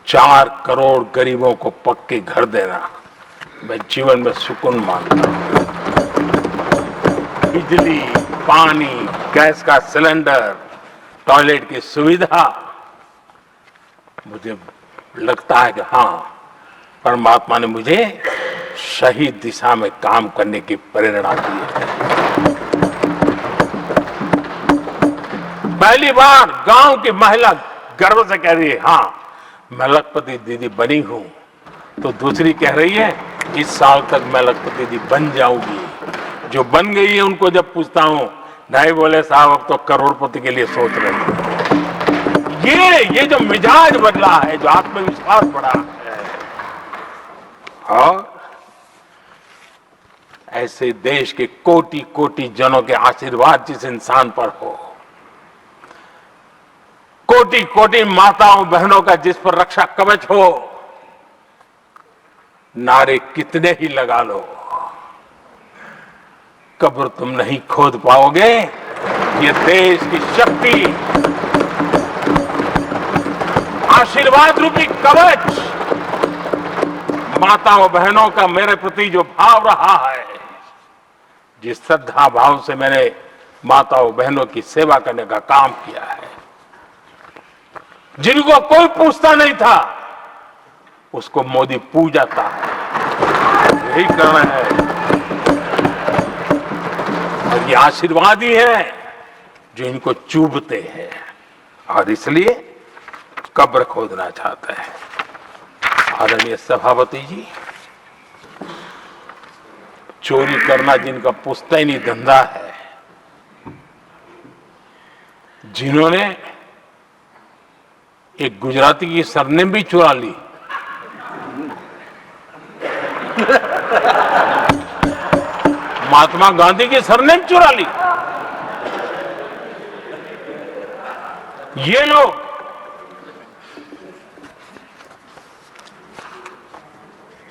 4 करोड़ गरीबों को पक्के घर देना मैं जीवन में सुकून मानता हूं। बिजली, पानी, गैस का सिलेंडर, टॉयलेट की सुविधा, मुझे लगता है कि हाँ, परमात्मा ने मुझे सही दिशा में काम करने की प्रेरणा दी है। पहली बार गांव की महिला गर्व से कह रही है, हाँ मैं लखपति दीदी बनी हूं, तो दूसरी कह रही है इस साल तक मैं लखपति दीदी बन जाऊंगी। जो बन गई है उनको जब पूछता हूं, नहीं बोले साहब अब तो करोड़पति के लिए सोच रहे हैं। ये जो मिजाज बदला है, जो आत्मविश्वास बढ़ा है, और ऐसे देश के कोटि कोटि जनों के आशीर्वाद जिस इंसान पर हो, कोटि कोटि माताओं बहनों का जिस पर रक्षा कवच हो, नारे कितने ही लगा लो, कब्र तुम नहीं खोद पाओगे। ये देश की शक्ति, आशीर्वाद रूपी कवच, माताओं बहनों का मेरे प्रति जो भाव रहा है, जिस श्रद्धा भाव से मैंने माताओं बहनों की सेवा करने का काम किया है, जिनको कोई पूछता नहीं था उसको मोदी पूजाता है। यही करना है, और ये आशीर्वाद ही है जो इनको चूभते हैं, और इसलिए कब्र खोदना चाहते हैं। आदरणीय सभापति जी, चोरी करना जिनका पुश्तैनी धंधा है, जिन्होंने एक गुजराती की सरनेम भी चुरा ली, महात्मा गांधी की सरनेम चुरा ली, ये लोग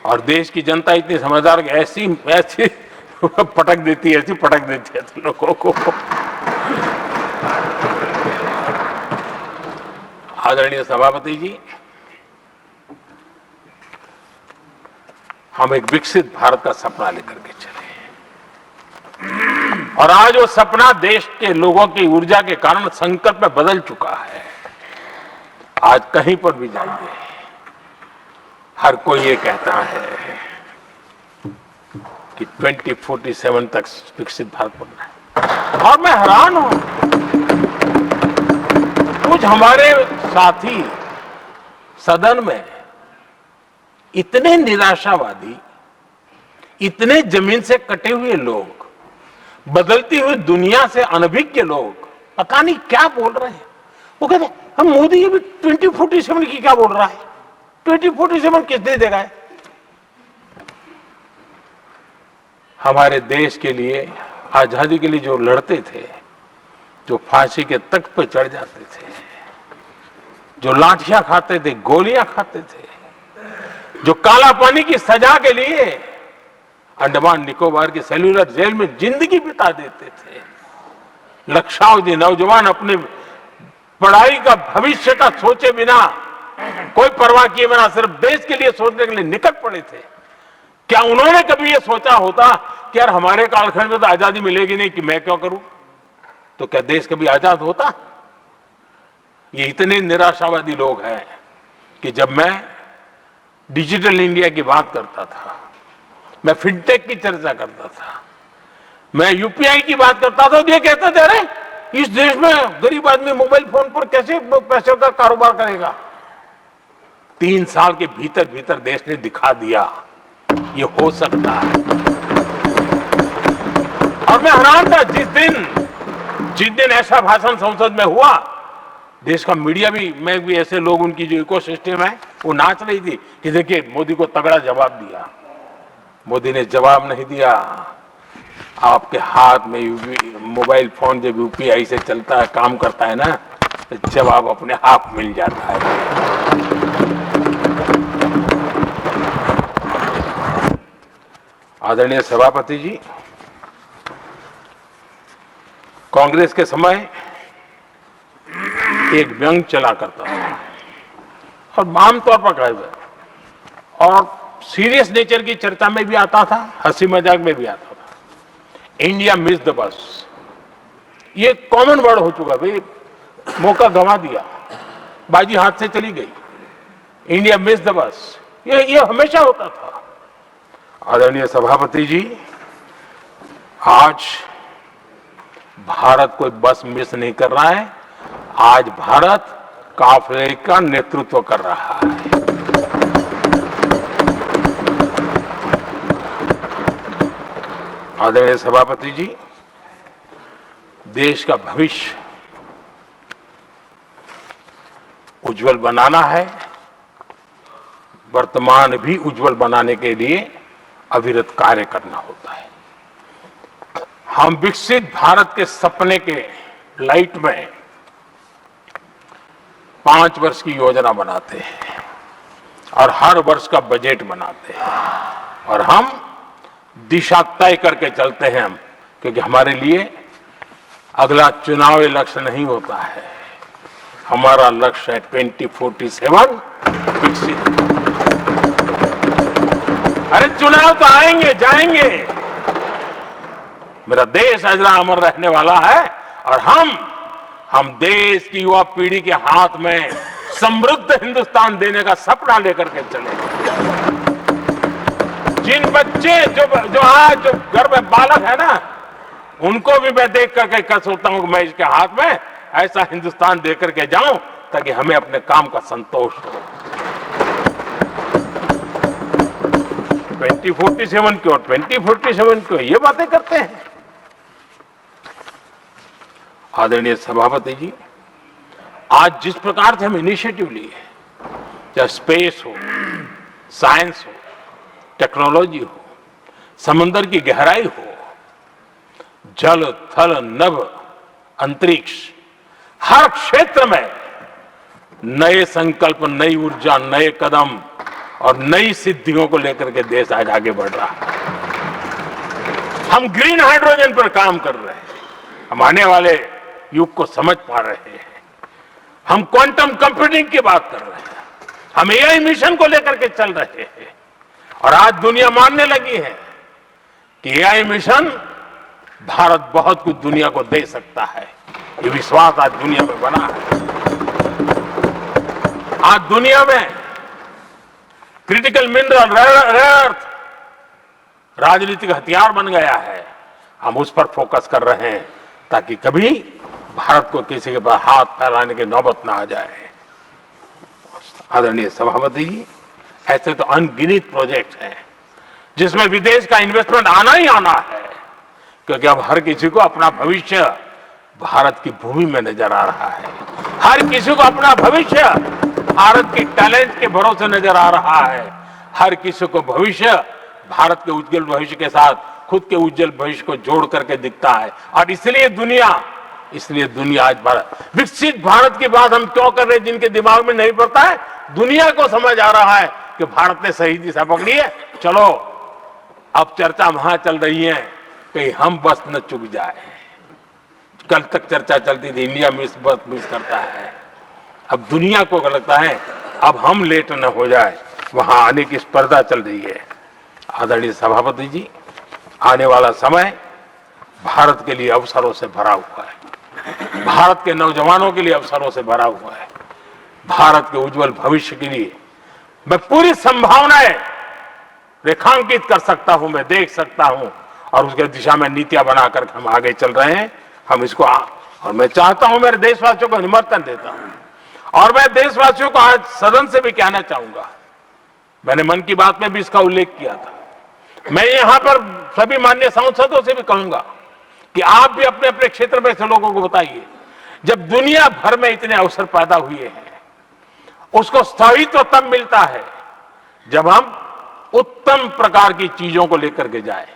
और देश की जनता इतनी समझदार कि ऐसी ऐसी पटक देती है, ऐसी पटक देती है लोगों को। आदरणीय सभापति जी, हम एक विकसित भारत का सपना लेकर के चले, और आज वो सपना देश के लोगों की ऊर्जा के कारण संकल्प में बदल चुका है। आज कहीं पर भी जाइए, हर कोई ये कहता है कि 2047 तक विकसित भारत बनना है, और मैं हैरान हूं, कुछ हमारे साथी सदन में इतने निराशावादी, इतने जमीन से कटे हुए लोग, बदलती हुई दुनिया से अनभिज्ञ लोग पता नहीं क्या बोल रहे हैं। वो कहते हैं हम मोदी अभी 2047 की क्या बोल रहा है, 2047 किसने देगा है? हमारे देश के लिए, आजादी के लिए जो लड़ते थे, जो फांसी के तख्त पर चढ़ जाते थे, जो लाठियां खाते थे, गोलियां खाते थे, जो काला पानी की सजा के लिए अंडमान निकोबार की सेल्यूलर जेल में जिंदगी बिता देते थे, लक्षावधि नौजवान अपने पढ़ाई का भविष्य का सोचे बिना, कोई परवाह किए बिना सिर्फ देश के लिए सोचने के लिए निकल पड़े थे। क्या उन्होंने कभी ये सोचा होता कि यार हमारे कालखंड में तो आजादी मिलेगी नहीं, कि मैं क्यों करूं? तो क्या देश कभी आजाद होता? ये इतने निराशावादी लोग हैं कि जब मैं डिजिटल इंडिया की बात करता था, मैं फिनटेक की चर्चा करता था, मैं यूपीआई की बात करता था, तो ये कहते थे अरे इस देश में गरीब आदमी मोबाइल फोन पर कैसे पैसों का कारोबार करेगा। 3 साल के भीतर भीतर देश ने दिखा दिया ये हो सकता है। और मैं हैरान था जिस दिन ऐसा भाषण संसद में हुआ, देश का मीडिया भी, में भी ऐसे लोग, उनकी जो इकोसिस्टम है वो नाच रही थी कि देखिए मोदी को तगड़ा जवाब दिया। मोदी ने जवाब नहीं दिया। आपके हाथ में मोबाइल फोन जब यूपीआई से चलता है, काम करता है ना, तो जवाब अपने आप मिल जाता है। आदरणीय सभापति जी, कांग्रेस के समय एक व्यंग चला करता था और आमतौर पर कहा और सीरियस नेचर की चर्चा में भी आता था, हंसी मजाक में भी आता था। इंडिया मिस द बस, ये कॉमन वर्ड हो चुका भाई, मौका गंवा दिया, बाजी हाथ से चली गई। इंडिया मिस द बस, ये हमेशा होता था। आदरणीय सभापति जी, आज भारत कोई बस मिस नहीं कर रहा है, आज भारत काफिले का नेतृत्व कर रहा है। आदरणीय सभापति जी, देश का भविष्य उज्जवल बनाना है, वर्तमान भी उज्जवल बनाने के लिए अविरत कार्य करना होता है। हम विकसित भारत के सपने के लाइट में 5 वर्ष की योजना बनाते हैं और हर वर्ष का बजट बनाते हैं और हम दिशा तय करके चलते हैं हम, क्योंकि हमारे लिए अगला चुनावी लक्ष्य नहीं होता है, हमारा लक्ष्य है 2047 विकसित। अरे चुनाव तो आएंगे जाएंगे, मेरा देश अजरा अमर रहने वाला है और हम देश की युवा पीढ़ी के हाथ में समृद्ध हिंदुस्तान देने का सपना लेकर के चलेंगे। जिन बच्चे जो आज जो घर में बालक है ना, उनको भी मैं देख करके कर सोचता हूं कि मैं इसके हाथ में ऐसा हिंदुस्तान दे करके जाऊं ताकि हमें अपने काम का संतोष हो। 2047 क्यों, 2047 क्यों, ये बातें करते हैं। आदरणीय सभापति जी, आज जिस प्रकार से हम इनिशिएटिव लिए, चाहे स्पेस हो, साइंस हो, टेक्नोलॉजी हो, समंदर की गहराई हो, जल थल नभ अंतरिक्ष, हर क्षेत्र में नए संकल्प, नई ऊर्जा, नए कदम और नई सिद्धियों को लेकर के देश आज आगे बढ़ रहा है। हम ग्रीन हाइड्रोजन पर काम कर रहे हैं, हम आने वाले युग को समझ पा रहे हैं। हम क्वांटम कंप्यूटिंग की बात कर रहे हैं, हम एआई मिशन को लेकर के चल रहे हैं और आज दुनिया मानने लगी है कि एआई मिशन भारत बहुत कुछ दुनिया को दे सकता है। ये विश्वास आज दुनिया में बना है। आज दुनिया में क्रिटिकल मिनरल, रेयर अर्थ राजनीतिक हथियार बन गया है। हम उस पर फोकस कर रहे हैं ताकि कभी भारत को किसी के पास हाथ फैलाने की नौबत ना आ जाए। आदरणीय सभापति जी, ऐसे तो अनगिनत प्रोजेक्ट हैं जिसमें विदेश का इन्वेस्टमेंट आना ही आना है, क्योंकि अब हर किसी को अपना भविष्य भारत की भूमि में नजर आ रहा है। हर किसी को अपना भविष्य भारत की टैलेंट के भरोसे नजर आ रहा है। हर किसी को भविष्य भारत के उज्जवल भविष्य के साथ खुद के उज्जवल भविष्य को जोड़ करके दिखता है। और इसलिए दुनिया आज भारत, विकसित भारत की बात हम क्यों कर रहे हैं, जिनके दिमाग में नहीं पड़ता है, दुनिया को समझ आ रहा है कि भारत ने सही दिशा पकड़ी है। चलो अब चर्चा वहां चल रही है कहीं हम बस न चुक जाए। कल तक चर्चा चलती थी इंडिया बस मिस करता है, अब दुनिया को लगता है अब हम लेट न हो जाए, वहां आने की स्पर्धा चल रही है। आदरणीय सभापति जी, आने वाला समय भारत के लिए अवसरों से भरा हुआ है, भारत के नौजवानों के लिए अवसरों से भरा हुआ है। भारत के उज्जवल भविष्य के लिए मैं पूरी संभावनाएं रेखांकित कर सकता हूं, मैं देख सकता हूं और उसके दिशा में नीतियां बनाकर हम आगे चल रहे हैं। हम इसको और मैं चाहता हूं, मेरे देशवासियों को निमंत्रण देता हूं और मैं देशवासियों को आज सदन से भी कहना चाहूंगा, मैंने मन की बात में भी इसका उल्लेख किया था मैं यहां पर सभी माननीय सांसदों से भी कहूंगा कि आप भी अपने अपने क्षेत्र में से लोगों को बताइए, जब दुनिया भर में इतने अवसर पैदा हुए हैं, उसको स्थायित्व तब मिलता है जब हम उत्तम प्रकार की चीजों को लेकर के जाए,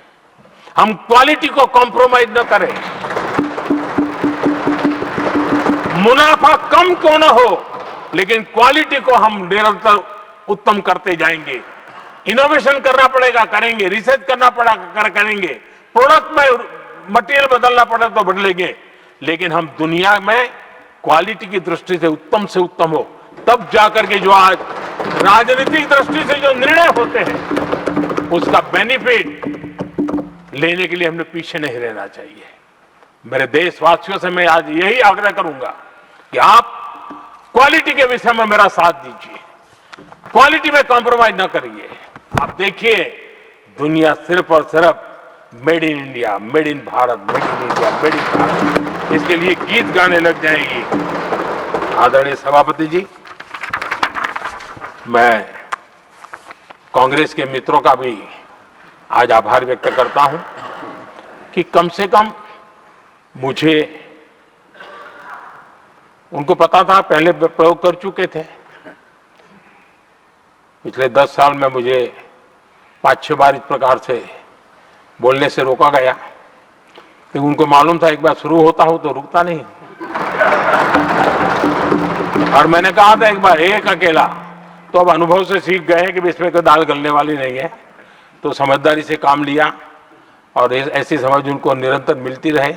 हम क्वालिटी को कॉम्प्रोमाइज न करें। मुनाफा कम क्यों न हो, लेकिन क्वालिटी को हम निरंतर उत्तम करते जाएंगे। इनोवेशन करना पड़ेगा, करेंगे, रिसर्च करना पड़ेगा, करेंगे, प्रोडक्ट में मटेरियल बदलना पड़े तो बदलेंगे, लेकिन हम दुनिया में क्वालिटी की दृष्टि से उत्तम हो, तब जाकर के जो आज राजनीतिक दृष्टि से जो निर्णय होते हैं उसका बेनिफिट लेने के लिए हमने पीछे नहीं रहना चाहिए। मेरे देशवासियों से मैं आज यही आग्रह करूंगा कि आप क्वालिटी के विषय में मेरा साथ दीजिए, क्वालिटी में कॉम्प्रोमाइज ना करिए। आप देखिए, दुनिया सिर्फ और सिर्फ made in India, made in Bharat, made in India, made in Bharat, इसके लिए गीत गाने लग जाएंगी। आदरणीय सभापति जी, मैं कांग्रेस के मित्रों का भी आज आभार व्यक्त करता हूं कि कम से कम मुझे, उनको पता था, पहले प्रयोग कर चुके थे, पिछले 10 साल में मुझे 5-6 बार इस प्रकार से बोलने से रोका गया, लेकिन उनको मालूम था एक बार शुरू होता हूं तो रुकता नहीं। और मैंने कहा था एक बार, एक अकेला, तो अब अनुभव से सीख गए हैं कि इसमें कोई दाल गलने वाली नहीं है, तो समझदारी से काम लिया और ऐसी समझ उनको निरंतर मिलती रहे,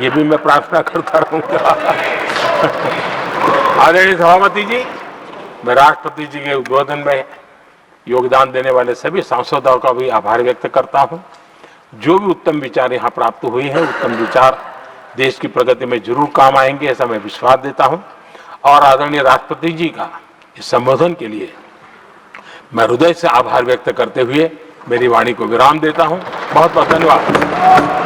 ये भी मैं प्रार्थना करता रहूंगा। आदरणीय सभापति जी, मैं राष्ट्रपति जी के उद्बोधन में योगदान देने वाले सभी सांसदों का भी आभार व्यक्त करता हूं। जो भी उत्तम विचार यहाँ प्राप्त हुए हैं, उत्तम विचार देश की प्रगति में जरूर काम आएंगे, ऐसा मैं विश्वास देता हूं। और आदरणीय राष्ट्रपति जी का इस संबोधन के लिए मैं हृदय से आभार व्यक्त करते हुए मेरी वाणी को विराम देता हूं। बहुत बहुत धन्यवाद।